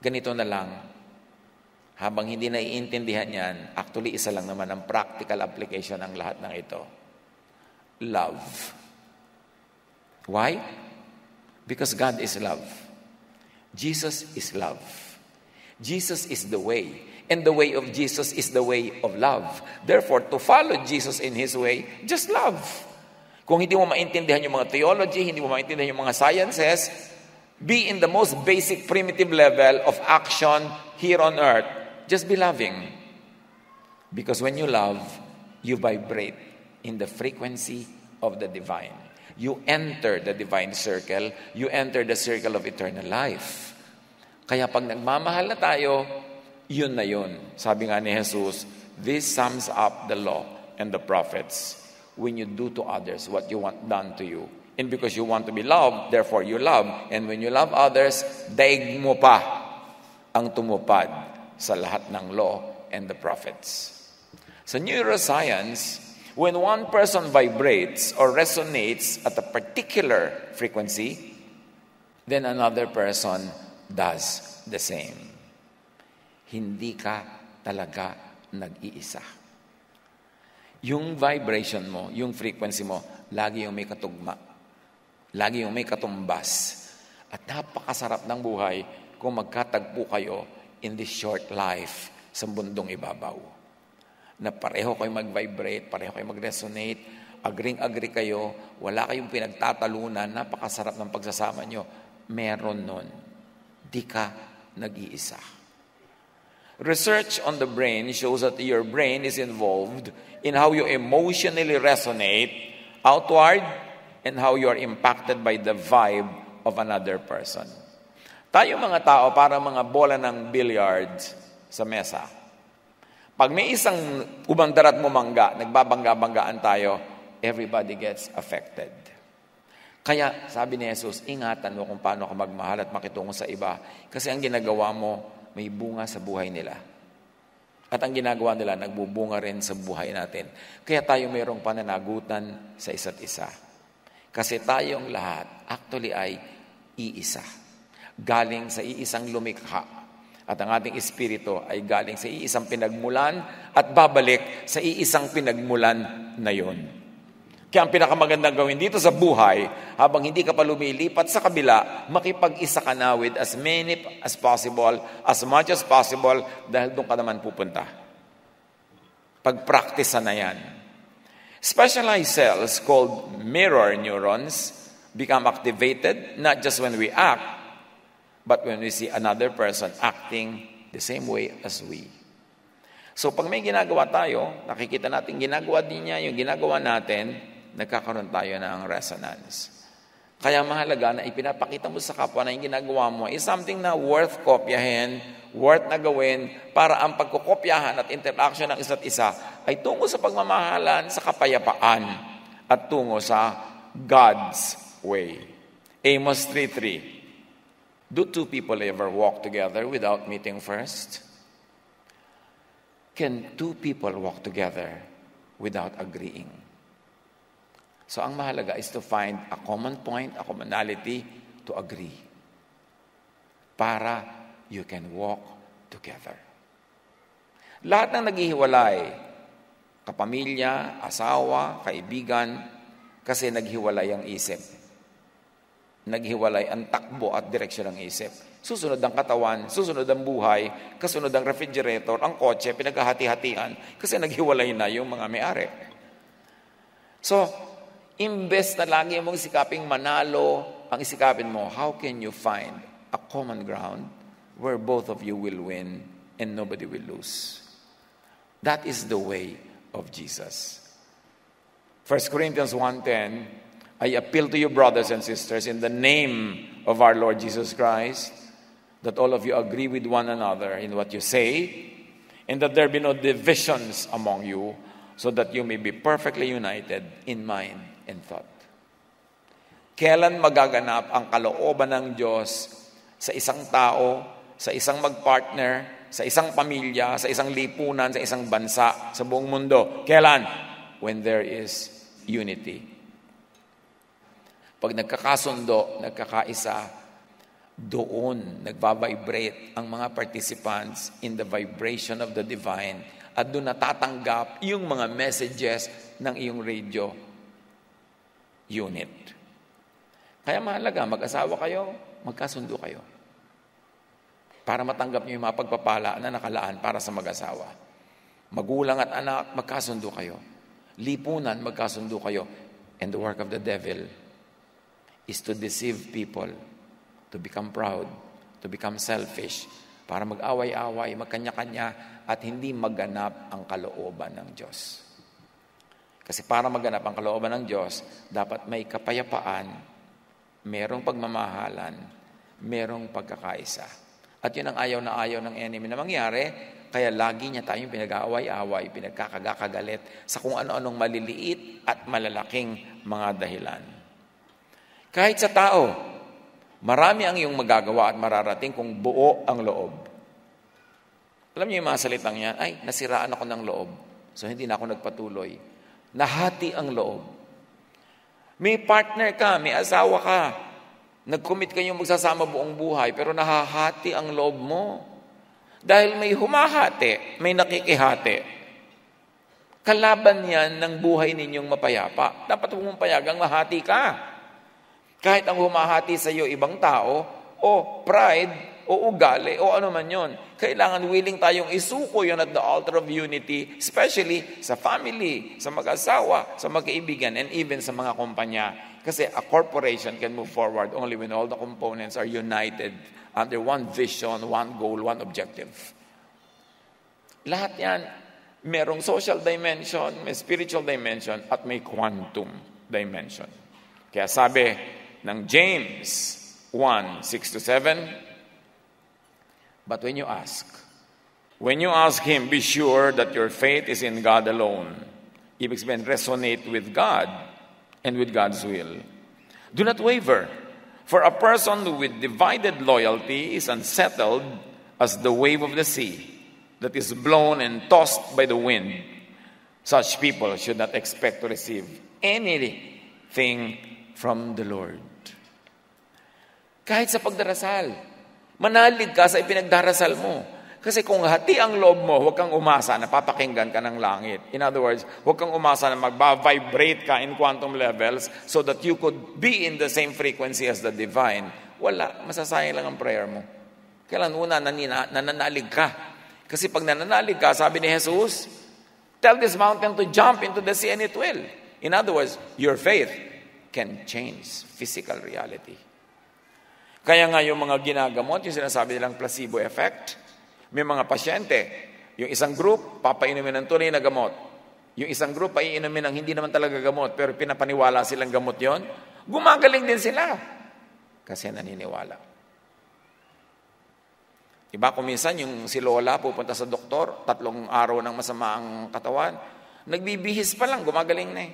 Speaker 1: ganito na lang. Habang hindi naiintindihan yan, actually isa lang naman ang practical application ng lahat ng ito. Love. Why? Because God is love. Jesus is love. Jesus is the way. And the way of Jesus is the way of love. Therefore, to follow Jesus in His way, just love. Kung hindi mo maintindihan yung mga theology, hindi mo maintindihan yung mga sciences, be in the most basic primitive level of action here on earth. Just be loving. Because when you love, you vibrate in the frequency of the divine. You enter the divine circle. You enter the circle of eternal life. Kaya pag nagmamahal na tayo, yun na yun. Sabi nga ni Jesus, this sums up the law and the prophets. When you do to others what you want done to you. And because you want to be loved, therefore you love. And when you love others, daig mo pa ang tumupad sa lahat ng law and the prophets. Sa neuroscience, when one person vibrates or resonates at a particular frequency, then another person does the same. Hindi ka talaga nag-iisa. Yung vibration mo, yung frequency mo, lagi yung may katugma. Lagi yung may katumbas. At napakasarap ng buhay kung magkatagpo kayo in this short life sa mundong ibabaw. Na pareho kayo mag-vibrate, pareho kayo mag-resonate, agring-agree kayo, wala kayong pinagtatalunan, napakasarap ng pagsasama nyo. Meron nun. Di ka nag-iisa. Research on the brain shows that your brain is involved in how you emotionally resonate outward and how you are impacted by the vibe of another person. Tayo mga tao, para mga bola ng billiards sa mesa. Pag may isang umandarat mo mangga, nagbabangga-banggaan tayo, everybody gets affected. Kaya sabi ni Jesus, ingatan mo kung paano ka magmahal at makitungo sa iba. Kasi ang ginagawa mo, may bunga sa buhay nila. At ang ginagawa nila, nagbubunga rin sa buhay natin. Kaya tayo mayroong pananagutan sa isa't isa. Kasi tayong lahat, actually ay iisa. Galing sa iisang lumikha. At ang ating espiritu ay galing sa iisang pinagmulan at babalik sa iisang pinagmulan na yon. Kaya ang pinakamagandang gawin dito sa buhay, habang hindi ka pa lumilipat sa kabila, makipag-isa ka na with as many as possible, as much as possible, dahil doon ka naman pupunta. Pag-practice na yan. Specialized cells called mirror neurons become activated not just when we act, but when we see another person acting the same way as we. So pag may ginagawa tayo, nakikita natin ginagawa din niya, yung ginagawa natin, nagkakaroon tayo ng resonance. Kaya mahalaga na ipinapakita mo sa kapwa na yung ginagawa mo is something na worth kopyahin, worth na gawin, para ang pagkukopyahan at interaction ng isa't isa ay tungo sa pagmamahalan, sa kapayapaan, at tungo sa God's way. Amos 3:3. Do two people ever walk together without meeting first? Can two people walk together without agreeing? So ang mahalaga is to find a common point, a commonality to agree. Para you can walk together. Lahat ng naghihiwalay, kapamilya, asawa, kaibigan, kasi naghiwalay ang isip. Naghiwalay ang takbo at direksyon ng isip. Susunod ang katawan, susunod ang buhay, kasunod ang refrigerator, ang kotse, pinaghahati-hatian, kasi naghiwalay na yung mga may-ari. So, imbes na lagi mong isikaping manalo, ang isikapin mo, how can you find a common ground where both of you will win and nobody will lose? That is the way of Jesus. 1 Corinthians 1:10, I appeal to you, brothers and sisters, in the name of our Lord Jesus Christ, that all of you agree with one another in what you say, and that there be no divisions among you, so that you may be perfectly united in mind and thought. Kailan magaganap ang kalooban ng Diyos sa isang tao, sa isang magpartner, sa isang pamilya, sa isang lipunan, sa isang bansa, sa buong mundo? Kailan? When there is unity. Pag nagkakasundo, nagkakaisa, doon nagbabibrate ang mga participants in the vibration of the divine at doon natatanggap yung mga messages ng iyong radio unit. Kaya mahalaga, mag-asawa kayo, magkasundo kayo. Para matanggap niyo yung mga pagpapala na nakalaan para sa mag-asawa. Magulang at anak, magkasundo kayo. Lipunan, magkasundo kayo. And the work of the devil is to deceive people, to become proud, to become selfish, para mag-away-away, magkanya-kanya, at hindi maganap ang kalooban ng Diyos. Kasi para maganap ang kalooban ng Diyos, dapat may kapayapaan, merong pagmamahalan, merong pagkakaisa. At yun ang ayaw na ayaw ng enemy na mangyari, kaya lagi niya tayong pinag-aaway-away, pinagkakagagalit sa kung ano-anong maliliit at malalaking mga dahilan. Kahit sa tao, marami ang iyong magagawa at mararating kung buo ang loob. Alam niyo yung mga salitang yan, ay, nasiraan ako ng loob, so hindi na ako nagpatuloy. Nahati ang loob. May partner ka, may asawa ka, Nag-commit kayong magsasama buong buhay, pero nahahati ang loob mo. Dahil may humahati, may nakikihati. Kalaban yan ng buhay ninyong mapayapa. Dapat huwag mong payagang mahati ka. Kahit ang humahati sa iyo ibang tao, o pride, o ugali, o ano man yon. Kailangan willing tayong isuko yon at the altar of unity, especially sa family, sa mag-asawa, sa magkaibigan, and even sa mga kumpanya. Kasi a corporation can move forward only when all the components are united under one vision, one goal, one objective. Lahat yan, merong social dimension, may spiritual dimension, at may quantum dimension. Kaya sabi ng James 1:6-7, but when you ask Him, be sure that your faith is in God alone. Ibig sabihin, resonate with God and with God's will. Do not waver, for a person with divided loyalty is unsettled as the wave of the sea that is blown and tossed by the wind. Such people should not expect to receive anything from the Lord. Kahit sa pagdarasal, manalig ka sa ipinagdarasal mo. Kasi kung hati ang loob mo, huwag kang umasa na papakinggan ka ng langit. In other words, huwag kang umasa na magba-vibrate ka in quantum levels so that you could be in the same frequency as the divine. Wala, masasayang lang ang prayer mo. Kailan una, nananalig ka. Kasi pag nananalig ka, sabi ni Jesus, tell this mountain to jump into the sea and it will. In other words, your faith can change physical reality. Kaya nga yung mga ginagamot, yung sinasabi nilang placebo effect, may mga pasyente, yung isang group, papainumin ng tunay na gamot. Yung isang group, paiinumin ng hindi naman talaga gamot, pero pinapaniwala silang gamot yon, gumagaling din sila. Kasi naniniwala. Diba, kung minsan yung si Lola pupunta sa doktor, 3 araw ng masama ang katawan, nagbibihis pa lang, gumagaling na eh.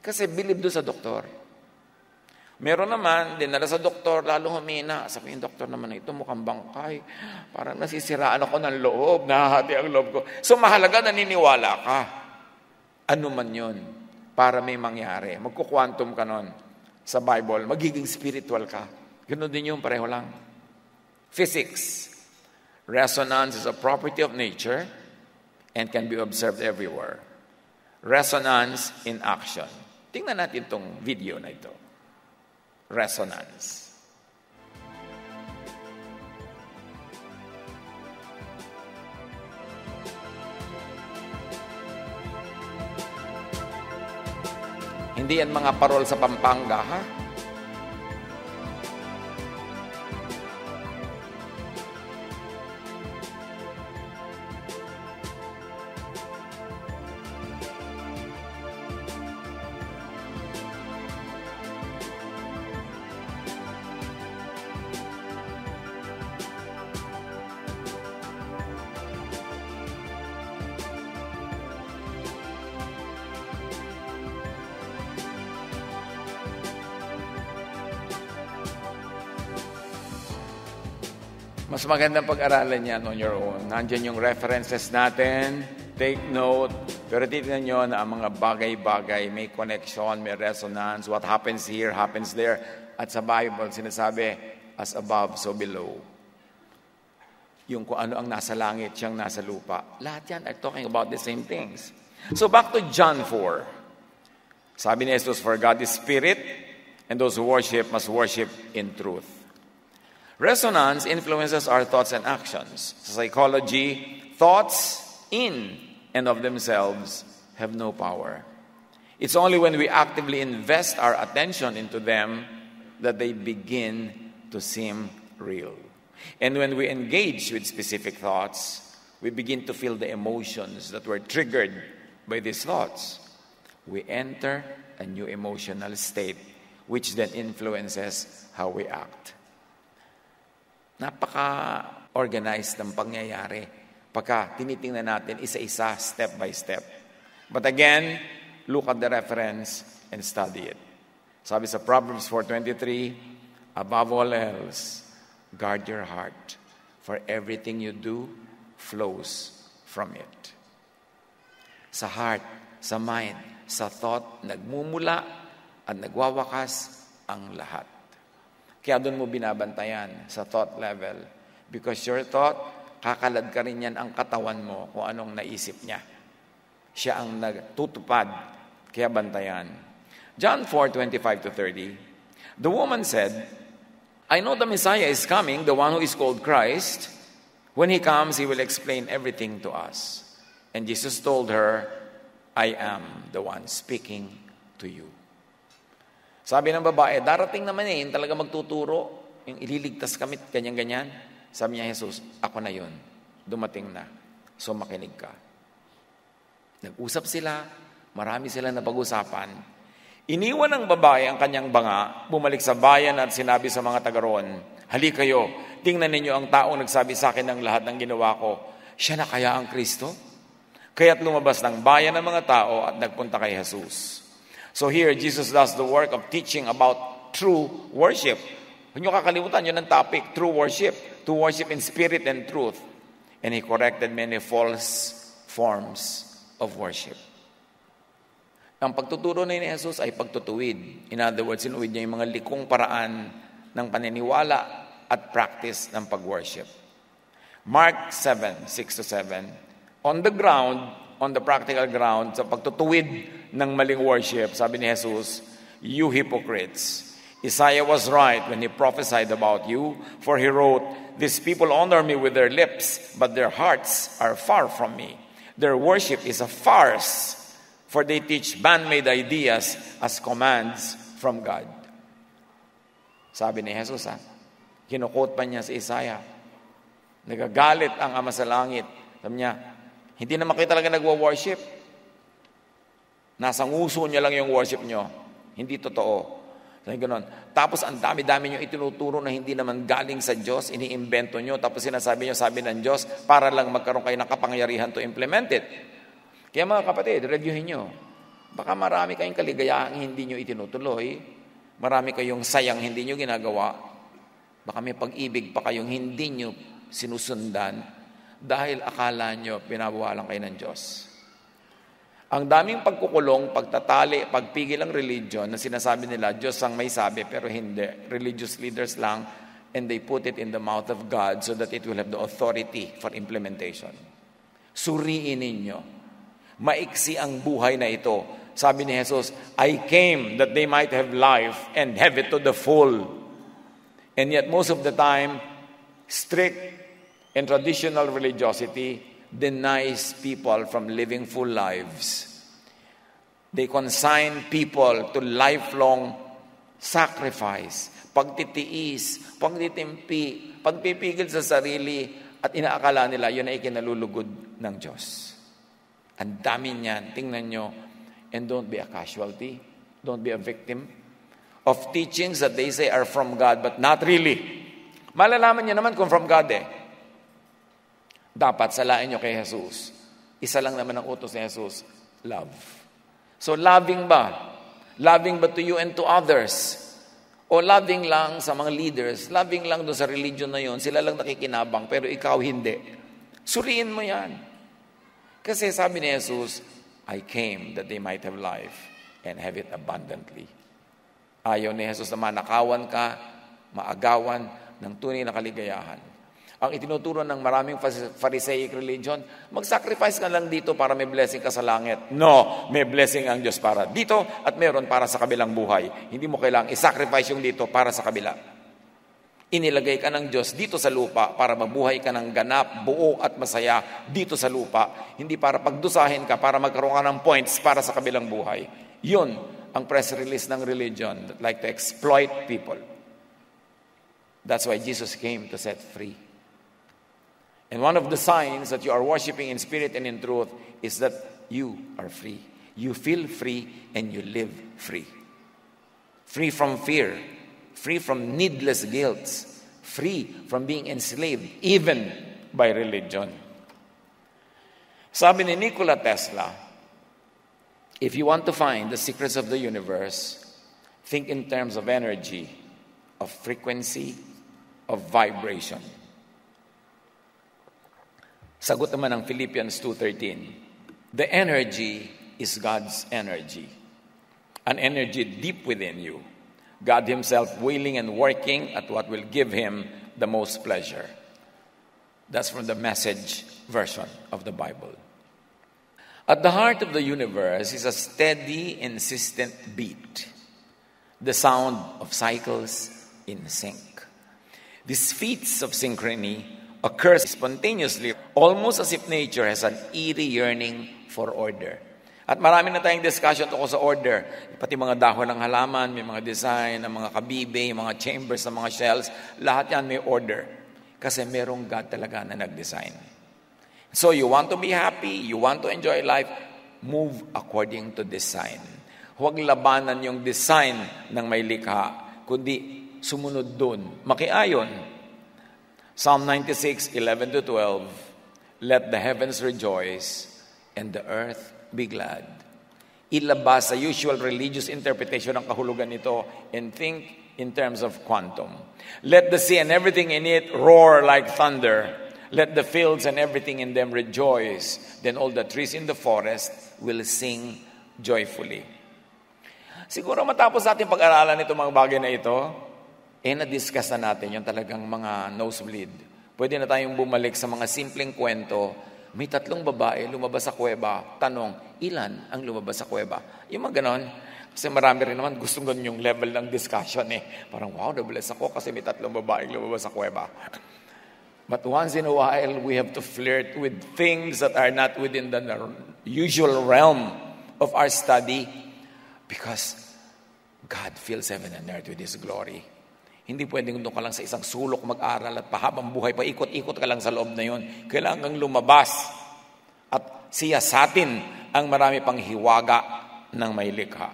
Speaker 1: Kasi believe doon sa doktor. Meron naman, dinala sa doktor, lalo humina. Sabi yung doktor naman, ito mukhang bangkay. Parang nasisiraan ako ng loob, nahahati ang loob ko. So mahalaga, naniniwala ka. Ano man yun, para may mangyari. Magkukwantum ka nun sa Bible, magiging spiritual ka. Ganun din yung pareho lang. Physics. Resonance is a property of nature and can be observed everywhere. Resonance in action. Tingnan natin itong video na ito. Resonance. Hindi yan mga parol sa Pampanga, ha? Mas magandang pag-aralan yan on your own. Nandiyan yung references natin. Take note. Pero titignan nyo na ang mga bagay-bagay, may connection, may resonance. What happens here, happens there. At sa Bible, sinasabi, as above, so below. Yung kung ano ang nasa langit, siyang nasa lupa. Lahat yan are talking about the same things. So back to John 4. Sabi ni Jesus, for God is spirit, and those who worship must worship in truth. Resonance influences our thoughts and actions. Sa psychology, thoughts in and of themselves have no power. It's only when we actively invest our attention into them that they begin to seem real. And when we engage with specific thoughts, we begin to feel the emotions that were triggered by these thoughts. We enter a new emotional state, which then influences how we act. Napaka-organized ng pangyayari pagka tinitingnan natin isa-isa, step by step. But again, look at the reference and study it. Sabi sa Proverbs 4:23, above all else, guard your heart, for everything you do flows from it. Sa heart, sa mind, sa thought, nagmumula at nagwawakas ang lahat. Kaya doon mo binabantayan sa thought level. Because your thought, kakalad ka rin yan ang katawan mo kung anong naisip niya. Siya ang nagtutupad, kaya bantayan. John 4:25-30, the woman said, I know the Messiah is coming, the one who is called Christ. When he comes, he will explain everything to us. And Jesus told her, I am the one speaking to you. Sabi ng babae, darating naman talaga magtuturo, yung ililigtas kami, ganyan-ganyan. Sabi niya, Jesus, ako na yun. Dumating na. So makinig ka. Nag-usap sila, marami sila na pag-usapan. Iniwan ng babae ang kanyang banga, bumalik sa bayan at sinabi sa mga taga roon, hali kayo, tingnan ninyo ang taong nagsabi sa akin ng lahat ng ginawa ko. Siya na kaya ang Kristo? Kaya't lumabas ng bayan ng mga tao at nagpunta kay Jesus. So here, Jesus does the work of teaching about true worship. Huwag niyo kakalimutan, yun ang topic, true worship. To worship in spirit and truth. And he corrected many false forms of worship. Ang pagtuturo ni Jesus ay pagtutuwid. In other words, sinuwid niya yung mga likong paraan ng paniniwala at practice ng pag-worship. Mark 7:6-7, on the ground, on the practical ground, sa pagtutuwid ng maling worship, sabi ni Jesus, you hypocrites, Isaiah was right when he prophesied about you, for he wrote, these people honor me with their lips, but their hearts are far from me. Their worship is a farce, for they teach man-made ideas as commands from God. Sabi ni Jesus, kinukot pa niya si Isaiah. Nagagalit ang Ama sa Langit. Sabi niya, hindi naman kayo talaga nagwa-worship. Nasa nguso niya lang yung worship niyo. Hindi totoo. Sabi gano'n. Tapos ang dami-dami niyo itinuturo na hindi naman galing sa Diyos, iniimbento niyo, tapos sinasabi niyo, sabi ng Diyos, para lang magkaroon kayo ng kapangyarihan to implement it. Kaya mga kapatid, reviewin niyo. Baka marami kayong kaligayahang hindi niyo itinutuloy. Marami kayong sayang hindi niyo ginagawa. Baka may pag-ibig pa kayong hindi niyo sinusundan dahil akala niyo pinabawalan kayo ng Diyos. Ang daming pagkukulong, pagtatali, pagpigil ang religion na sinasabi nila, Diyos ang may sabi, pero hindi. Religious leaders lang, and they put it in the mouth of God so that it will have the authority for implementation. Suriin ninyo. Maiksi ang buhay na ito. Sabi ni Jesus, I came that they might have life and have it to the full. And yet most of the time, strict and traditional religiosity denies people from living full lives. They consign people to lifelong sacrifice, pagtitiis, pagtitimpi, pagpipigil sa sarili, at inaakala nila yun ay ikinalulugod ng Diyos. Ang dami niyan. Tingnan nyo. And don't be a casualty. Don't be a victim of teachings that they say are from God, but not really. Malalaman niyo naman kung from God Dapat salain nyo kay Jesus. Isa lang naman ang utos ni Jesus, love. So loving ba? Loving ba to you and to others? O loving lang sa mga leaders? Loving lang doon sa religion na yon? Sila lang nakikinabang, pero ikaw hindi. Suriin mo yan. Kasi sabi ni Jesus, I came that they might have life and have it abundantly. Ayaw ni Jesus na manakawan ka, maagawan ng tunay na kaligayahan. Ang itinuturo ng maraming Pharisaic religion, mag-sacrifice ka lang dito para may blessing ka sa langit. No, may blessing ang Diyos para dito at meron para sa kabilang buhay. Hindi mo kailangang i-sacrifice yung dito para sa kabila. Inilagay ka ng Diyos dito sa lupa para mabuhay ka ng ganap, buo at masaya dito sa lupa. Hindi para pagdusahin ka, para magkaroon ka ng points para sa kabilang buhay. Yun ang press release ng religion that like to exploit people. That's why Jesus came to set free. And one of the signs that you are worshiping in spirit and in truth is that you are free. You feel free and you live free. Free from fear. Free from needless guilt. Free from being enslaved, even by religion. Sabi ni Nikola Tesla, if you want to find the secrets of the universe, think in terms of energy, of frequency, of vibration. Sagot naman ng Philippians 2:13. The energy is God's energy. An energy deep within you. God himself willing and working at what will give him the most pleasure. That's from the Message version of the Bible. At the heart of the universe is a steady, insistent beat, the sound of cycles in sync. These feats of synchrony occur spontaneously, almost as if nature has an eerie yearning for order. At marami na tayong discussion tungkol sa order. Pati mga dahon ng halaman, may mga design, ng mga kabibe, mga chambers, ng mga shells, lahat yan may order. Kasi merong God talaga na nag-design. So you want to be happy, you want to enjoy life, move according to design. Huwag labanan yung design ng may likha, kundi sumunod dun. Makiayon. Psalm 96, 11-12, let the heavens rejoice and the earth be glad. Ilabas sa usual religious interpretation ng kahulugan nito and think in terms of quantum. Let the sea and everything in it roar like thunder. Let the fields and everything in them rejoice. Then all the trees in the forest will sing joyfully. Siguro matapos natin pag-aralan itong mga bagay na ito, na-discuss na natin yung talagang mga nosebleed. Pwede na tayong bumalik sa mga simpleng kwento. May 3 babae lumabas sa kuweba. Tanong, ilan ang lumabas sa kuweba? Yung mga ganon. Kasi marami rin naman gustong ganun yung level ng discussion Parang, wow, nabless ako kasi may 3 babae lumabas sa kuweba. But once in a while, we have to flirt with things that are not within the usual realm of our study because God fills heaven and earth with His glory. Hindi pwedeng doon ka lang sa isang sulok mag-aral at pahabang buhay pa, ikot-ikot ka lang sa loob na yun. Kailangang lumabas at siyasatin ang marami pang hiwaga ng may likha.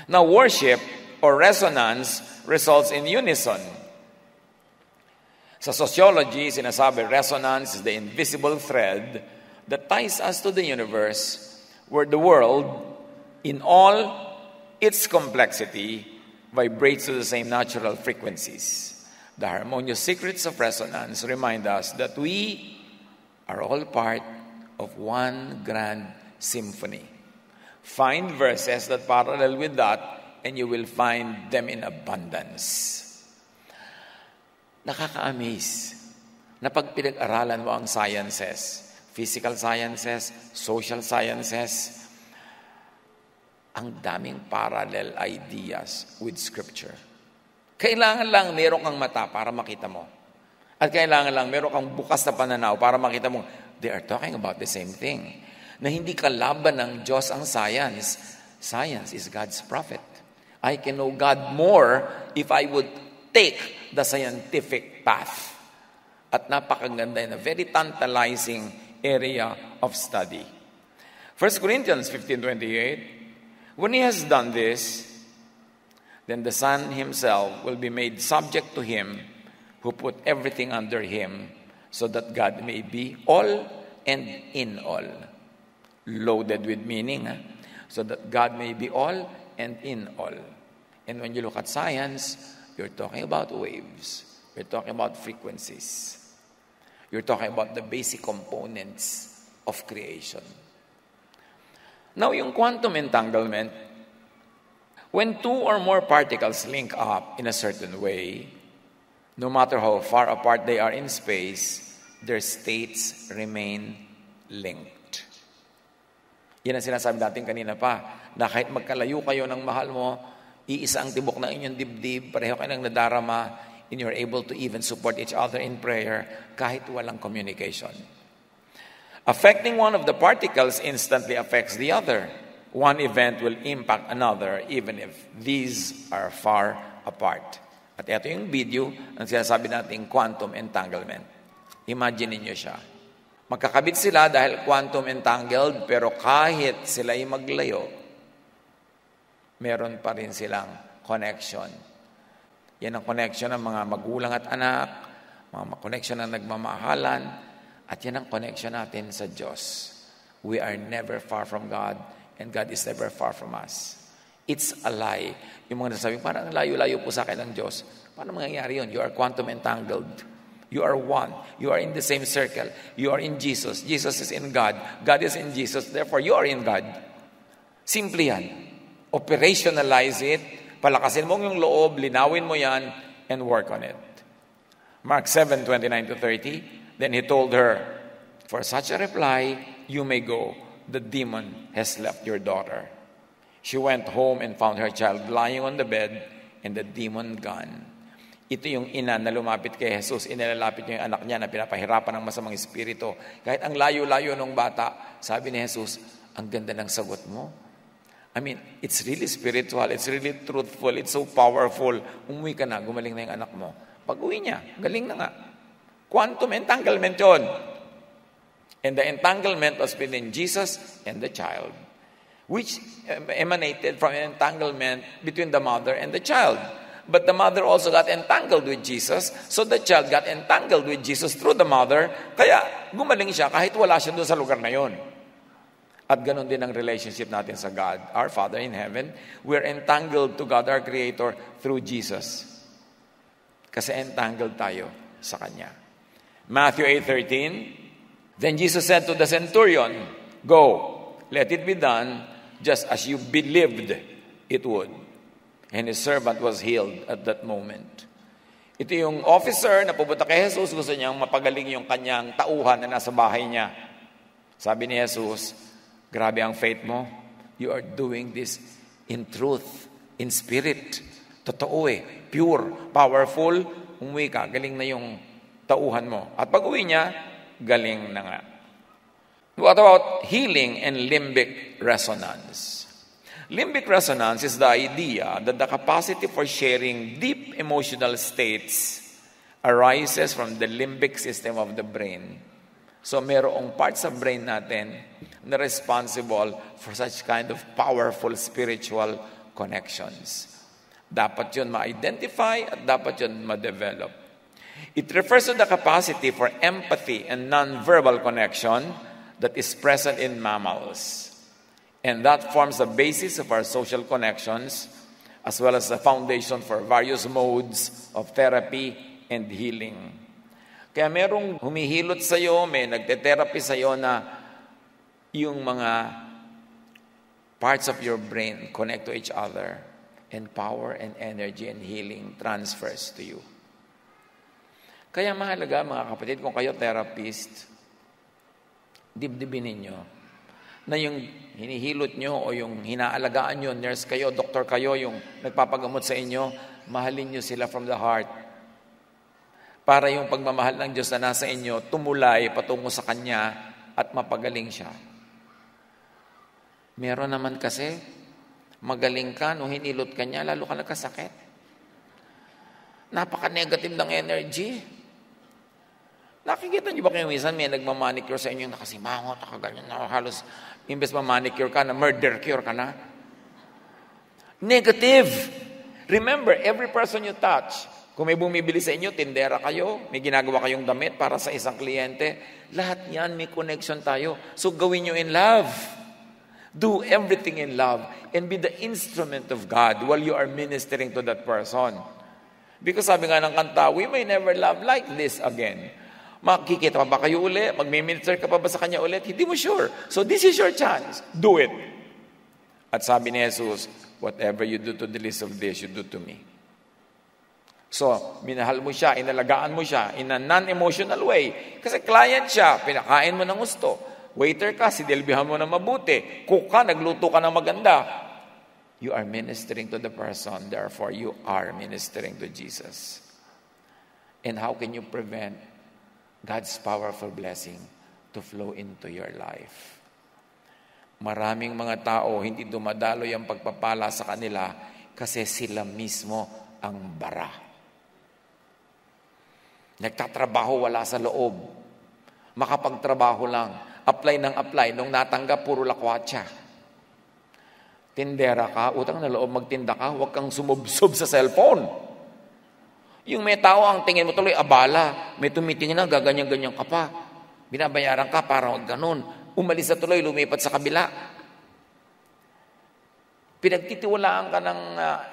Speaker 1: Now, worship or resonance results in unison. Sa sociology, sinasabi, resonance is the invisible thread that ties us to the universe where the world, in all its complexity, vibrates to the same natural frequencies. The harmonious secrets of resonance remind us that we are all part of one grand symphony. Find verses that parallel with that, and you will find them in abundance. Nakaka-amaze na pag pinag-aralan mo ang sciences, physical sciences, social sciences, ang daming parallel ideas with Scripture. Kailangan lang meron kang mata para makita mo. At kailangan lang meron kang bukas na pananaw para makita mo, they are talking about the same thing. Na hindi kalaban ng Diyos ang science. Science is God's prophet. I can know God more if I would take the scientific path. At napakaganda yun, a very tantalizing area of study. 1 Corinthians 15:28, when he has done this, then the Son himself will be made subject to him who put everything under him, so that God may be all and in all. Loaded with meaning, so that God may be all and in all. And when you look at science, you're talking about waves. You're talking about frequencies. You're talking about the basic components of creation. Now, yung quantum entanglement, when 2 or more particles link up in a certain way, no matter how far apart they are in space, their states remain linked. Yan ang sinasabi natin kanina pa, na kahit magkalayo kayo ng mahal mo, iisa ang tibok ng inyong dibdib, pareho kayo ng nadarama, and you're able to even support each other in prayer kahit walang communication. Affecting one of the particles instantly affects the other. One event will impact another even if these are far apart. At ito yung video ang sinasabi natin quantum entanglement. Imagine niyo siya. Magkakabit sila dahil quantum entangled, pero kahit sila'y maglayo, meron pa rin silang connection. Yan ang connection ng mga magulang at anak, mga connection ng nagmamahalan, at yan ang connection natin sa Diyos. We are never far from God, and God is never far from us. It's a lie. Yung mga nasabi, parang layo-layo po sa akin ng Diyos. Paano mangyayari yun? You are quantum entangled. You are one. You are in the same circle. You are in Jesus. Jesus is in God. God is in Jesus. Therefore, you are in God. Simple yan. Operationalize it. Palakasin mo yung loob, linawin mo yan, and work on it. Mark 7:29-30, then he told her, for such a reply, you may go. The demon has left your daughter. She went home and found her child lying on the bed and the demon gone. Ito yung ina na lumapit kay Jesus, inilalapit niya yung anak niya na pinapahirapan ng masamang espiritu. Kahit ang layo-layo ng bata, sabi ni Jesus, ang ganda ng sagot mo. I mean, it's really spiritual, it's really truthful, it's so powerful. Umuwi ka na, gumaling na yung anak mo. Pag-uwi niya, galing na nga. Quantum entanglement yun. And the entanglement was between Jesus and the child, which emanated from an entanglement between the mother and the child. But the mother also got entangled with Jesus, so the child got entangled with Jesus through the mother, kaya gumaling siya kahit wala siya doon sa lugar na yon. At ganon din ang relationship natin sa God, our Father in heaven. We're entangled to God, our Creator, through Jesus. Kasi entangled tayo sa Kanya. Matthew 8:13, then Jesus said to the centurion, go, let it be done just as you believed it would. And his servant was healed at that moment. Ito yung officer na pupunta kay Jesus, gusto niyang mapagaling yung kanyang tauhan na nasa bahay niya. Sabi ni Jesus, grabe ang faith mo. You are doing this in truth, in spirit. Totoo pure, powerful. Umuwi ka, galing na yung tauhan mo. At pag uwi niya, galing na nga. What about healing and limbic resonance? Limbic resonance is the idea that the capacity for sharing deep emotional states arises from the limbic system of the brain. So merong parts sa brain natin na responsible for such kind of powerful spiritual connections. Dapat yun ma-identify at dapat yun ma-develop. It refers to the capacity for empathy and non-verbal connection that is present in mammals. And that forms the basis of our social connections as well as the foundation for various modes of therapy and healing. Kaya merong humihilot sa'yo, may nagte-therapy sa'yo na yung mga parts of your brain connect to each other and power and energy and healing transfers to you. Kaya mahalaga mga kapatid, kung kayo therapist, dibdibin ninyo na yung hinihilot nyo o yung hinaalagaan nyo, nurse kayo, doktor kayo, yung nagpapagamot sa inyo, mahalin nyo sila from the heart. Para yung pagmamahal ng Diyos na nasa inyo, tumulay patungo sa Kanya at mapagaling siya. Meron naman kasi, magaling ka, nung hinilot ka niya, lalo ka nagkasakit. Napaka-negative ng energy. Nakikita niyo ba kayo minsan may nagmamanicure sa inyo nakasimangot, nakaganyan, halos imbes mamanicure ka na, murder cure ka na. Negative. Remember, every person you touch, kung may bumibili sa inyo, tindera kayo, may ginagawa kayong damit para sa isang kliyente, lahat yan may connection tayo. So gawin nyo in love. Do everything in love and be the instrument of God while you are ministering to that person. Because sabi nga ng kanta, we may never love like this again. Makikita pa ba kayo uli? Magmi-minister ka pa ba sa kanya ulit? Hindi mo sure. So this is your chance. Do it. At sabi ni Jesus, whatever you do to the least of this, you do to me. So, minahal mo siya, inalagaan mo siya in a non-emotional way. Kasi client siya, pinakain mo ng gusto. Waiter ka, sidilbihan mo na mabuti. Cook ka, nagluto ka ng maganda. You are ministering to the person, therefore you are ministering to Jesus. And how can you prevent God's powerful blessing to flow into your life? Maraming mga tao, hindi dumadaloy ang pagpapala sa kanila kasi sila mismo ang bara. Nagtatrabaho wala sa loob. Makapagtrabaho lang. Apply ng apply. Nung natanggap, puro lakwatsa. Tindera ka, utang na loob magtinda ka, huwag kang sumubsob sa cellphone. Yung may tao, ang tingin mo tuloy, abala. May tumitingin na, gaganyan-ganyan ka pa. Binabayaran ka para huwag ganun. Umalis na tuloy, lumipat sa kabila. Pinagtitiwalaan ka ng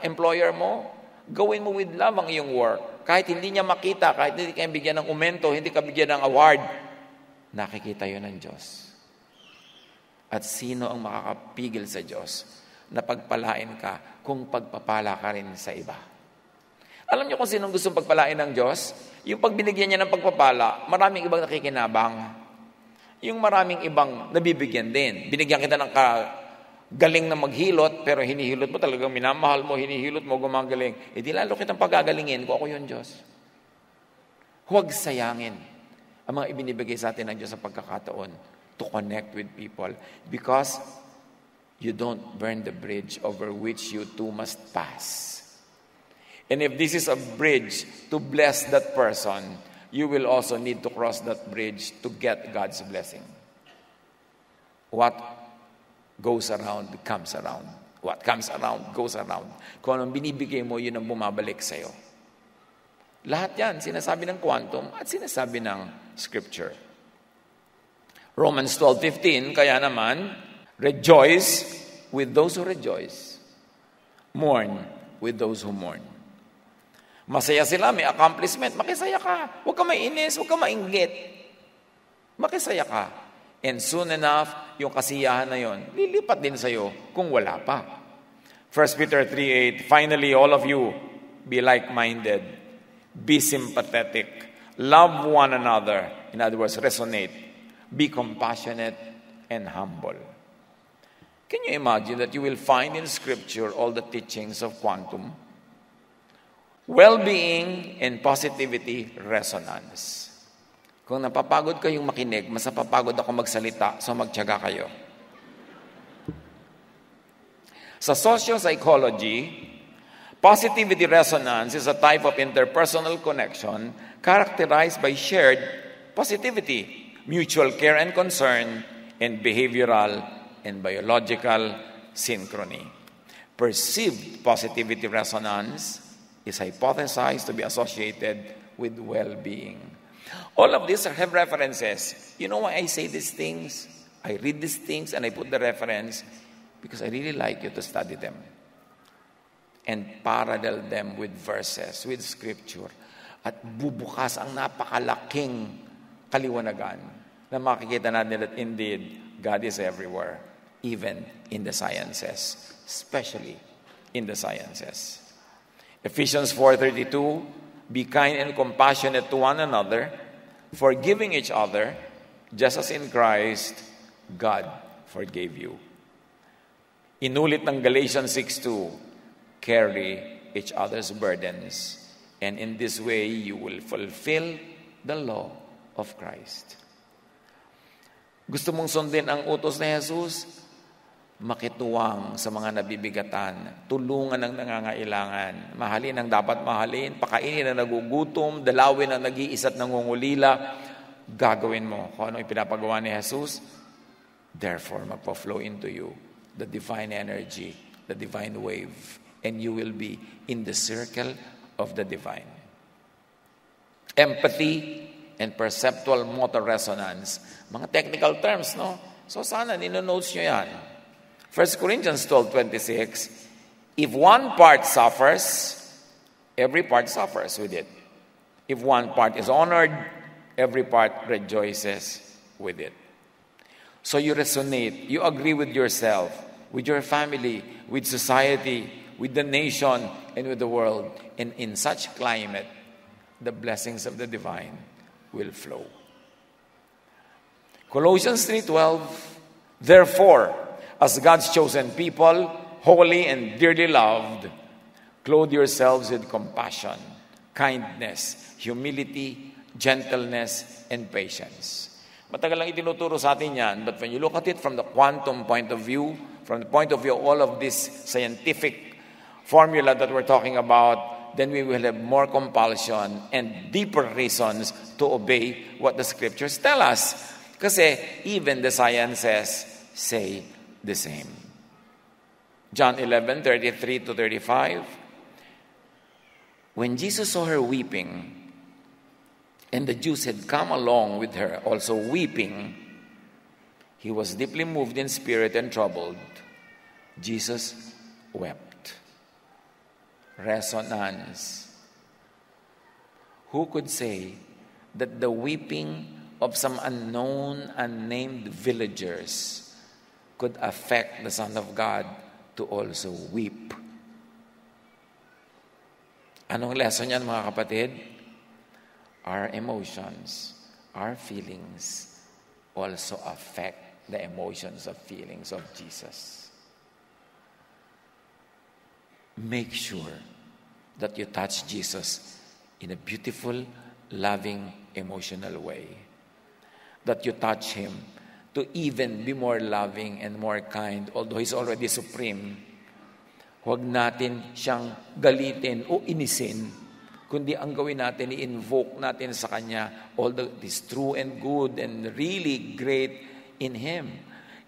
Speaker 1: employer mo, gawin mo with love ang iyong work. Kahit hindi niya makita, kahit hindi ka bigyan ng umento, hindi ka bigyan ng award, nakikita yun ng Diyos. At sino ang makakapigil sa Diyos na pagpalain ka kung pagpapala ka rin sa iba. Alam niyo kung sinong gustong pagpalain ng Diyos? Yung pag binigyan niya ng pagpapala, maraming ibang nakikinabang. Yung maraming ibang nabibigyan din. Binigyan kita ng galing na maghilot, pero hinihilot mo talagang minamahal mo, hinihilot mo, gumagaling. Di lalo kitang pagagalingin kung ako yung Diyos. Huwag sayangin ang mga ibinibigay sa atin ng Diyos sa pagkakataon to connect with people because you don't burn the bridge over which you too must pass. And if this is a bridge to bless that person, you will also need to cross that bridge to get God's blessing. What goes around, comes around. What comes around, goes around. Kung anong binibigay mo, yun ang bumabalik sa'yo. Lahat yan, sinasabi ng quantum at sinasabi ng Scripture. Romans 12:15, kaya naman, rejoice with those who rejoice. Mourn with those who mourn. Masaya sila, may accomplishment. Makisaya ka. Huwag ka mainis, huwag ka mainggit. Makisaya ka. And soon enough, yung kasiyahan na yon, lilipat din sa'yo kung wala pa. 1 Peter 3:8, finally, all of you, be like-minded, be sympathetic, love one another. In other words, resonate. Be compassionate and humble. Can you imagine that you will find in Scripture all the teachings of quantum? Well-being and positivity resonance. Kung napapagod kayong makinig, mas napapagod ako magsalita, so magtiyaga kayo. Sa sociopsychology, positivity resonance is a type of interpersonal connection characterized by shared positivity, mutual care and concern, and behavioral and biological synchrony. Perceived positivity resonance is hypothesized to be associated with well-being. All of these have references. You know why I say these things? I read these things and I put the reference because I really like you to study them and parallel them with verses, with Scripture. At bubukas ang napakalaking kaliwanagan na makikita natin that indeed, God is everywhere, even in the sciences, especially in the sciences. Ephesians 4:32, be kind and compassionate to one another, forgiving each other, just as in Christ, God forgave you. Inulit ng Galatians 6:2, carry each other's burdens, and in this way you will fulfill the law of Christ. Gusto mong sundin ang utos ni Jesus? Makituwang sa mga nabibigatan, tulungan ang nangangailangan, mahalin ang dapat mahalin, pakainin ang nagugutom, dalawin ang nag-iisa't nangungulila, gagawin mo kung ano ipinapagawa ni Jesus. Therefore, magpa-flow into you the divine energy, the divine wave, and you will be in the circle of the divine. Empathy and perceptual motor resonance. Mga technical terms, no? So sana nino-notes nyo yan. 1 Corinthians 12:26, if one part suffers, every part suffers with it. If one part is honored, every part rejoices with it. So you resonate, you agree with yourself, with your family, with society, with the nation, and with the world. And in such climate, the blessings of the divine will flow. Colossians 3:12, therefore, as God's chosen people, holy and dearly loved, clothe yourselves with compassion, kindness, humility, gentleness, and patience. Matagal lang itinuturo sa atin yan, but when you look at it from the quantum point of view, from the point of view of all of this scientific formula that we're talking about, then we will have more compulsion and deeper reasons to obey what the Scriptures tell us. Kasi even the sciences say the same. John 11:33-35. When Jesus saw her weeping, and the Jews had come along with her also weeping, he was deeply moved in spirit and troubled. Jesus wept. Resonance. Who could say that the weeping of some unknown, unnamed villagers could affect the Son of God to also weep. Anong lesson yan, mga kapatid? Our emotions, our feelings also affect the emotions of feelings of Jesus. Make sure that you touch Jesus in a beautiful, loving, emotional way. That you touch Him to even be more loving and more kind, although He's already supreme. Huwag natin siyang galitin o inisin, kundi ang gawin natin, i-invoke natin sa Kanya all that is true and good and really great in Him.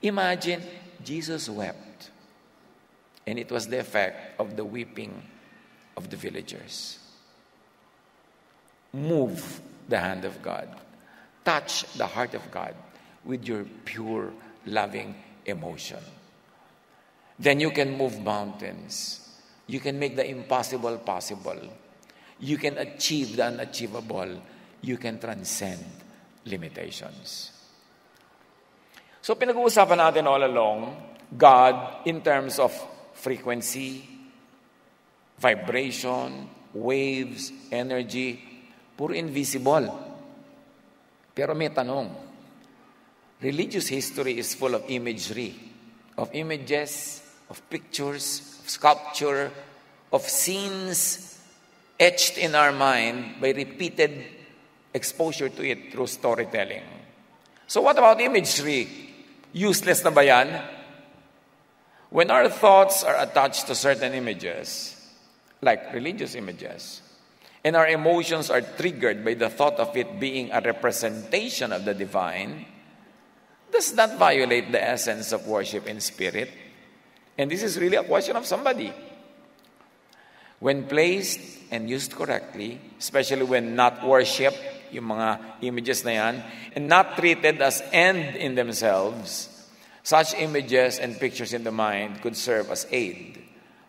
Speaker 1: Imagine, Jesus wept. And it was the effect of the weeping of the villagers. Move the hand of God. Touch the heart of God with your pure, loving emotion. Then you can move mountains. You can make the impossible possible. You can achieve the unachievable. You can transcend limitations. So pinag-uusapan natin all along, God in terms of frequency, vibration, waves, energy, puro invisible. Pero may tanong. Religious history is full of imagery, of images, of pictures, of sculpture, of scenes etched in our mind by repeated exposure to it through storytelling. So what about imagery? Useless na ba yan? When our thoughts are attached to certain images, like religious images, and our emotions are triggered by the thought of it being a representation of the divine, does that violate the essence of worship in spirit? And this is really a question of somebody. When placed and used correctly, especially when not worship, yung mga images na yan, and not treated as end in themselves, such images and pictures in the mind could serve as aid,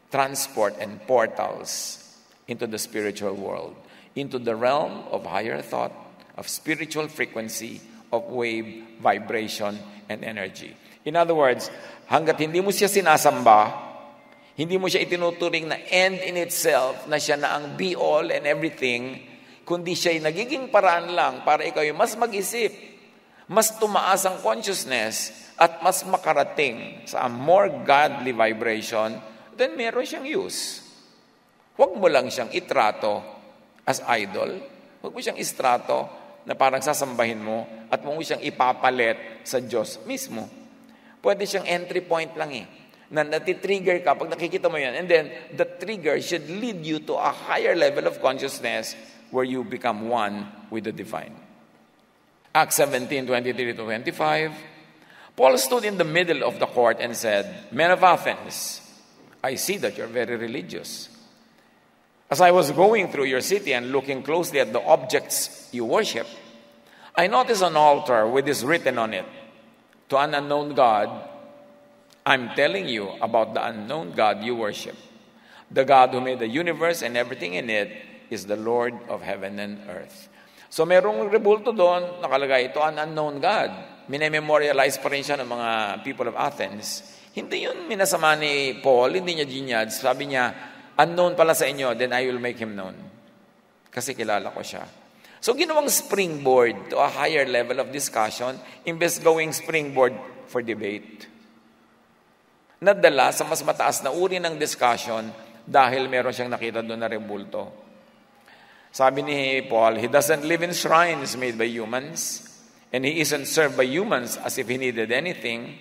Speaker 1: transport, and portals into the spiritual world, into the realm of higher thought, of spiritual frequency, of wave, vibration, and energy. In other words, hanggat hindi mo siya sinasamba, hindi mo siya itinuturing na end in itself, na siya na ang be-all and everything, kundi siya'y nagiging paraan lang para ikaw yung mas mag-isip, mas tumaas ang consciousness, at mas makarating sa a more godly vibration, then meron siyang use. Huwag mo lang siyang itrato as idol. Huwag mo siyang istrato na parang sasambahin mo at huwag mo siyang ipapalit sa Diyos mismo. Pwede siyang entry point lang na natitrigger ka pag nakikita mo yan. And then, the trigger should lead you to a higher level of consciousness where you become one with the divine. Acts 17:23-25, Paul stood in the middle of the court and said, "Men of Athens, I see that you're very religious. As I was going through your city and looking closely at the objects you worship, I noticed an altar with this written on it, 'To an unknown God.' I'm telling you about the unknown God you worship. The God who made the universe and everything in it is the Lord of heaven and earth." So merong rebulto doon, nakalagay, "To an unknown God." Minememorialize pa rin siya ng mga people of Athens. Hindi yun minasama ni Paul, hindi niya ginyad. Sabi niya, unknown pala sa inyo, then I will make him known. Kasi kilala ko siya. So ginawang springboard to a higher level of discussion, imbes going springboard for debate. Nadala sa mas mataas na uri ng discussion dahil meron siyang nakita doon na rebulto. Sabi ni Paul, he doesn't live in shrines made by humans, and he isn't served by humans as if he needed anything.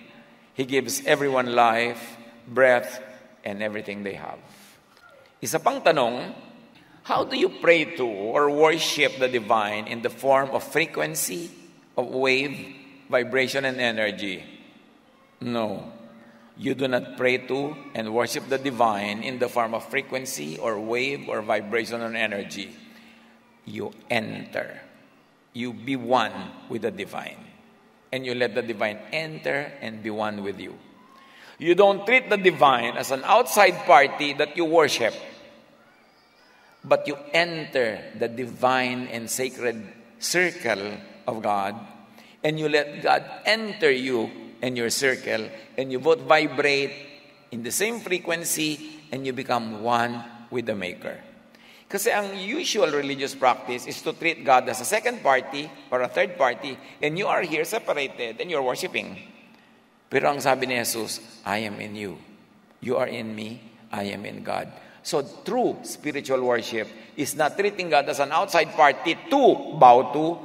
Speaker 1: He gives everyone life, breath, and everything they have. Isa pang tanong, how do you pray to or worship the divine in the form of frequency, of wave, vibration, and energy? No. You do not pray to and worship the divine in the form of frequency or wave or vibration or energy. You enter. You be one with the divine. And you let the divine enter and be one with you. You don't treat the divine as an outside party that you worship, but you enter the divine and sacred circle of God, and you let God enter you and your circle, and you both vibrate in the same frequency, and you become one with the Maker. Kasi ang usual religious practice is to treat God as a second party or a third party, and you are here separated and you're worshiping. Pero ang sabi ni Jesus, I am in you. You are in me, I am in God. So true spiritual worship is not treating God as an outside party to bow to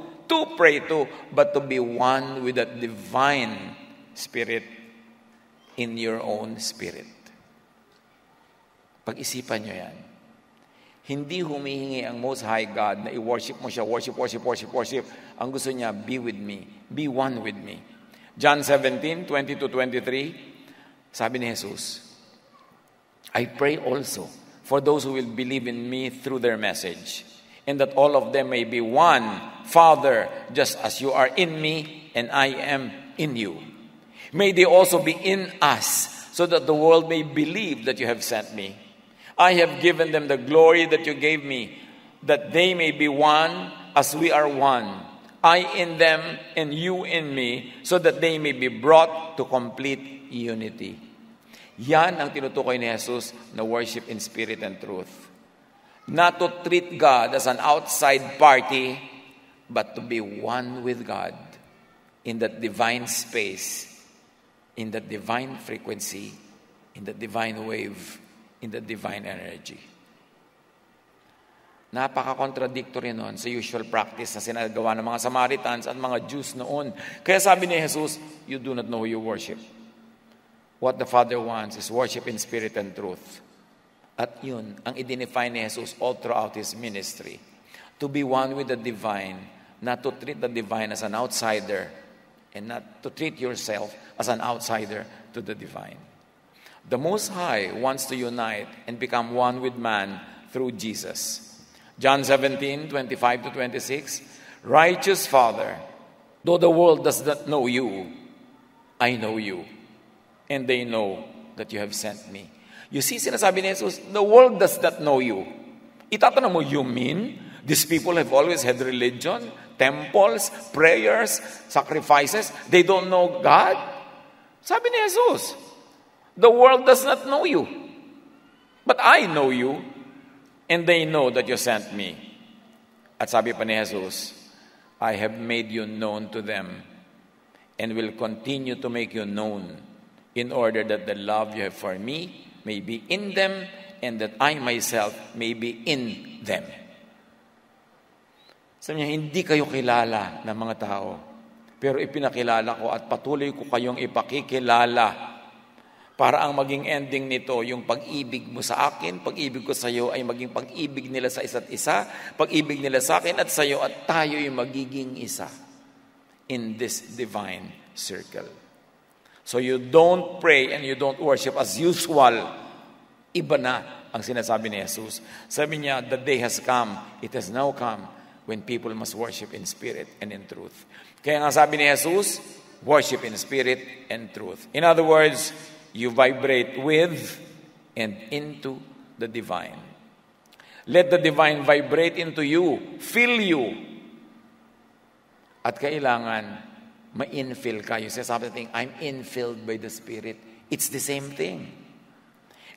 Speaker 1: pray to, but to be one with that divine spirit in your own spirit. Pag-isipan nyo yan. Hindi humihingi ang Most High God na i-worship mo siya, worship. Ang gusto niya, be with me, be one with me. John 17:20-23, sabi ni Jesus, I pray also for those who will believe in me through their message, and that all of them may be one, Father, just as you are in me and I am in you. May they also be in us, so that the world may believe that you have sent me. I have given them the glory that you gave me, that they may be one as we are one. I in them and you in me, so that they may be brought to complete unity. Yan ang tinutukoy ni Jesus na worship in spirit and truth. Not to treat God as an outside party, but to be one with God in that divine space, in that divine frequency, in that divine wave, in that divine energy. Napaka-contradictory noon sa usual practice na sinagawa ng mga Samaritans at mga Jews noon. Kaya sabi ni Jesus, you do not know who you worship. What the Father wants is worship in spirit and truth. At yun, ang i-define ni Jesus all throughout His ministry. To be one with the divine, not to treat the divine as an outsider, and not to treat yourself as an outsider to the divine. The Most High wants to unite and become one with man through Jesus. John 17:25-26, Righteous Father, though the world does not know you, I know you, and they know that you have sent me. You see, sinasabi ni Jesus, the world does not know you. Itatanong mo, you mean these people have always had religion, temples, prayers, sacrifices? They don't know God? Sabi ni Jesus, the world does not know you. But I know you, and they know that you sent me. At sabi pa ni Jesus, I have made you known to them, and will continue to make you known, in order that the love you have for me may be in them, and that I myself may be in them. Sabi niya, hindi kayo kilala ng mga tao, pero ipinakilala ko at patuloy ko kayong ipakikilala para ang maging ending nito, yung pag-ibig mo sa akin, pag-ibig ko sa iyo ay maging pag-ibig nila sa isa't isa, pag-ibig nila sa akin at sa iyo, at tayo ay magiging isa in this divine circle. So you don't pray and you don't worship as usual. Iba na ang sinasabi ni Jesus. Sabi niya, the day has come, it has now come, when people must worship in spirit and in truth. Kaya nga sabi ni Jesus, worship in spirit and truth. In other words, you vibrate with and into the divine. Let the divine vibrate into you, fill you. At kailangan ma-infill ka. You say something, I'm infilled by the Spirit. It's the same thing.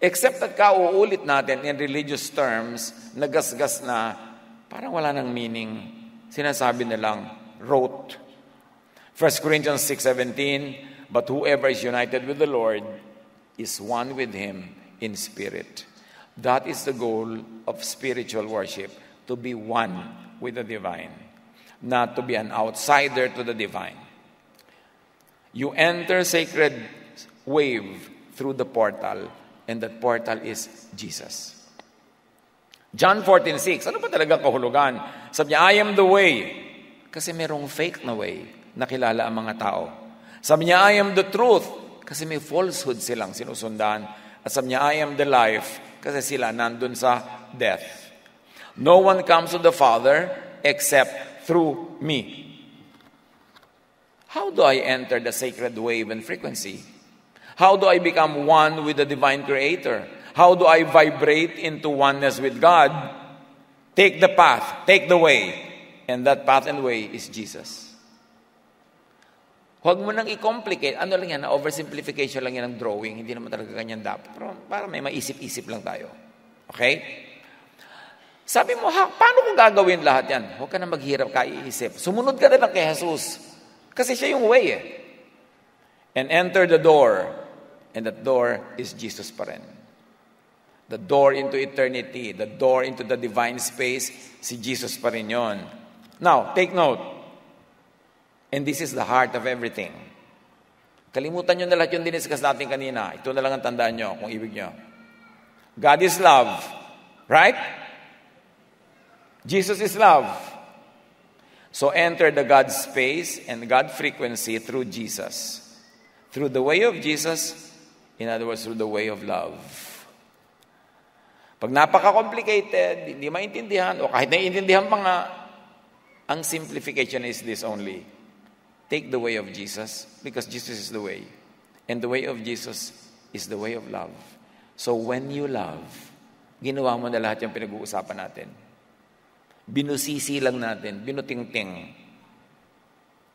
Speaker 1: Except that kauulit natin in religious terms, nagasgas na, parang wala nang meaning. Sinasabi na lang, rote. 1 Corinthians 6:17, but whoever is united with the Lord is one with Him in spirit. That is the goal of spiritual worship, to be one with the divine, not to be an outsider to the divine. You enter sacred wave through the portal, and that portal is Jesus. John 14:6, ano ba talaga kahulugan? Sabi niya, I am the way. Kasi merong fake na way na kilala ang mga tao. Sabi niya, I am the truth. Kasi may falsehood silang sinusundan. At sabi niya, I am the life. Kasi sila nandun sa death. No one comes to the Father except through me. How do I enter the sacred wave and frequency? How do I become one with the divine creator? How do I vibrate into oneness with God? Take the path, take the way. And that path and way is Jesus. Huwag mo nang i-complicate. Ano lang yan, oversimplification lang yan ng drawing. Hindi naman talaga ganyan dapat. Pero para may maisip-isip lang tayo. Okay? Sabi mo, paano ko gagawin lahat yan? Huwag ka na maghirap, kaiisip. Sumunod ka na lang kay Jesus. Kasi siya yung way eh. And enter the door. And that door is Jesus pa rin. The door into eternity. The door into the divine space. Si Jesus pa rin yun. Now, take note. And this is the heart of everything. Kalimutan nyo na lahat yung diniscuss natin kanina. Ito na lang ang tandaan nyo kung ibig nyo. God is love. Right? Jesus is love. So enter the God space and God frequency through Jesus. Through the way of Jesus, in other words, through the way of love. Pag napaka-complicated, hindi maintindihan, o kahit naiintindihan pa nga, ang simplification is this only. Take the way of Jesus, because Jesus is the way. And the way of Jesus is the way of love. So when you love, ginawa mo na lahat yung pinag-uusapan natin. Binusisi lang natin, binutingting.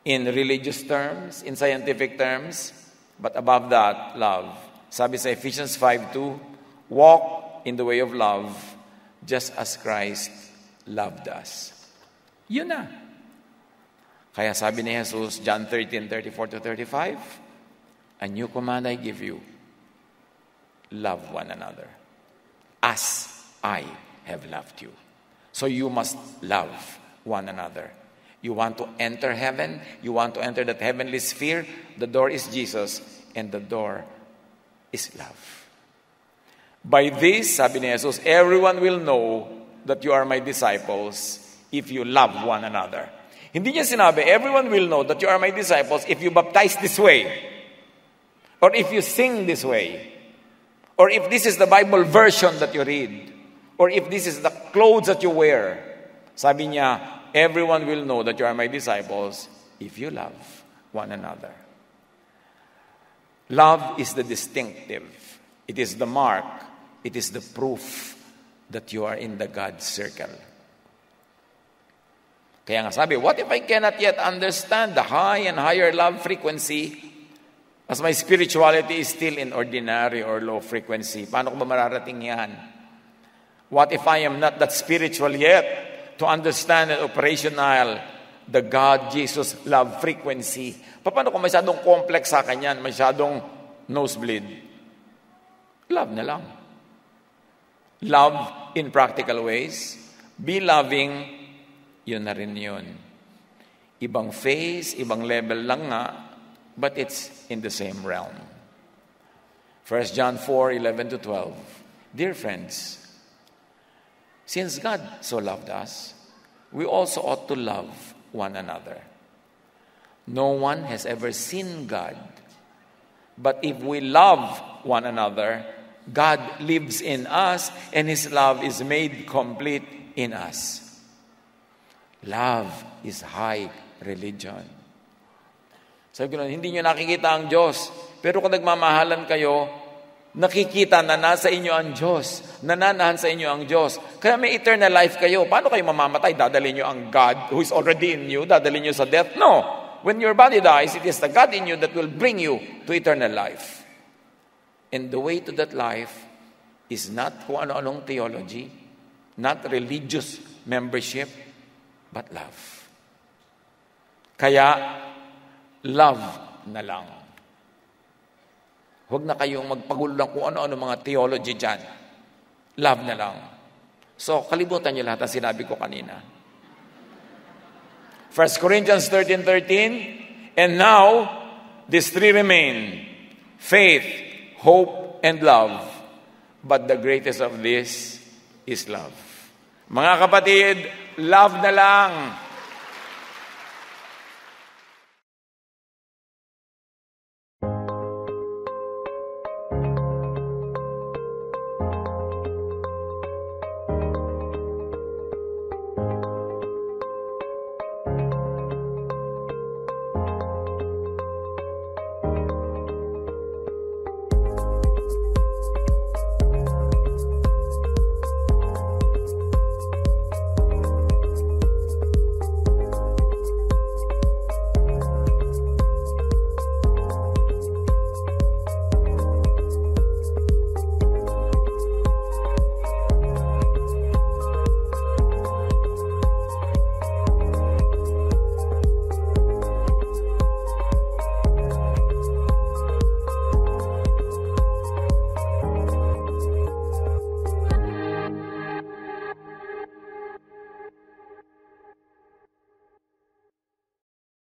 Speaker 1: In religious terms, in scientific terms, but above that, love. Sabi sa Ephesians 5:2, walk in the way of love, just as Christ loved us. Yun na. Kaya sabi ni Jesus, John 13:34-35, a new command I give you, love one another, as I have loved you. So you must love one another. You want to enter heaven, you want to enter that heavenly sphere, the door is Jesus, and the door is love. By this, sabi ni Jesus, everyone will know that you are my disciples if you love one another. Hindi niya sinabi, everyone will know that you are my disciples if you baptize this way, or if you sing this way, or if this is the Bible version that you read, or if this is the clothes that you wear. Sabi niya, everyone will know that you are my disciples if you love one another. Love is the distinctive. It is the mark. It is the proof that you are in the God circle. Kaya nga sabi, what if I cannot yet understand the high and higher love frequency as my spirituality is still in ordinary or low frequency? Paano ko ba mararating yan? What if I am not that spiritual yet to understand and operational the God, Jesus, love frequency? Paano kung masyadong complex sa akin yan, masyadong nosebleed? Love na lang. Love in practical ways. Be loving. Yun na rin yun. Ibang phase, ibang level lang nga, but it's in the same realm. 1 John 4:11-12. Dear friends, since God so loved us, we also ought to love one another. No one has ever seen God, but if we love one another, God lives in us and His love is made complete in us. Love is high religion. Sabi ko, hindi nyo nakikita ang Diyos. Pero kung nagmamahalan kayo, nakikita na nasa inyo ang Diyos. Nananahan sa inyo ang Diyos. Kaya may eternal life kayo. Paano kayo mamamatay? Dadalhin nyo ang God who is already in you? Dadalhin nyo sa death? No. When your body dies, it is the God in you that will bring you to eternal life. And the way to that life is not kung ano-anong theology, not religious membership, but love. Kaya, love na lang. Huwag na kayong magpagulo lang kung ano-ano mga theology dyan. Love na lang. So, kalimutan niyo lahat ang sinabi ko kanina. 1 Corinthians 13:13, and now, these three remain, faith, hope, and love. But the greatest of this is love. Mga kapatid, love na lang.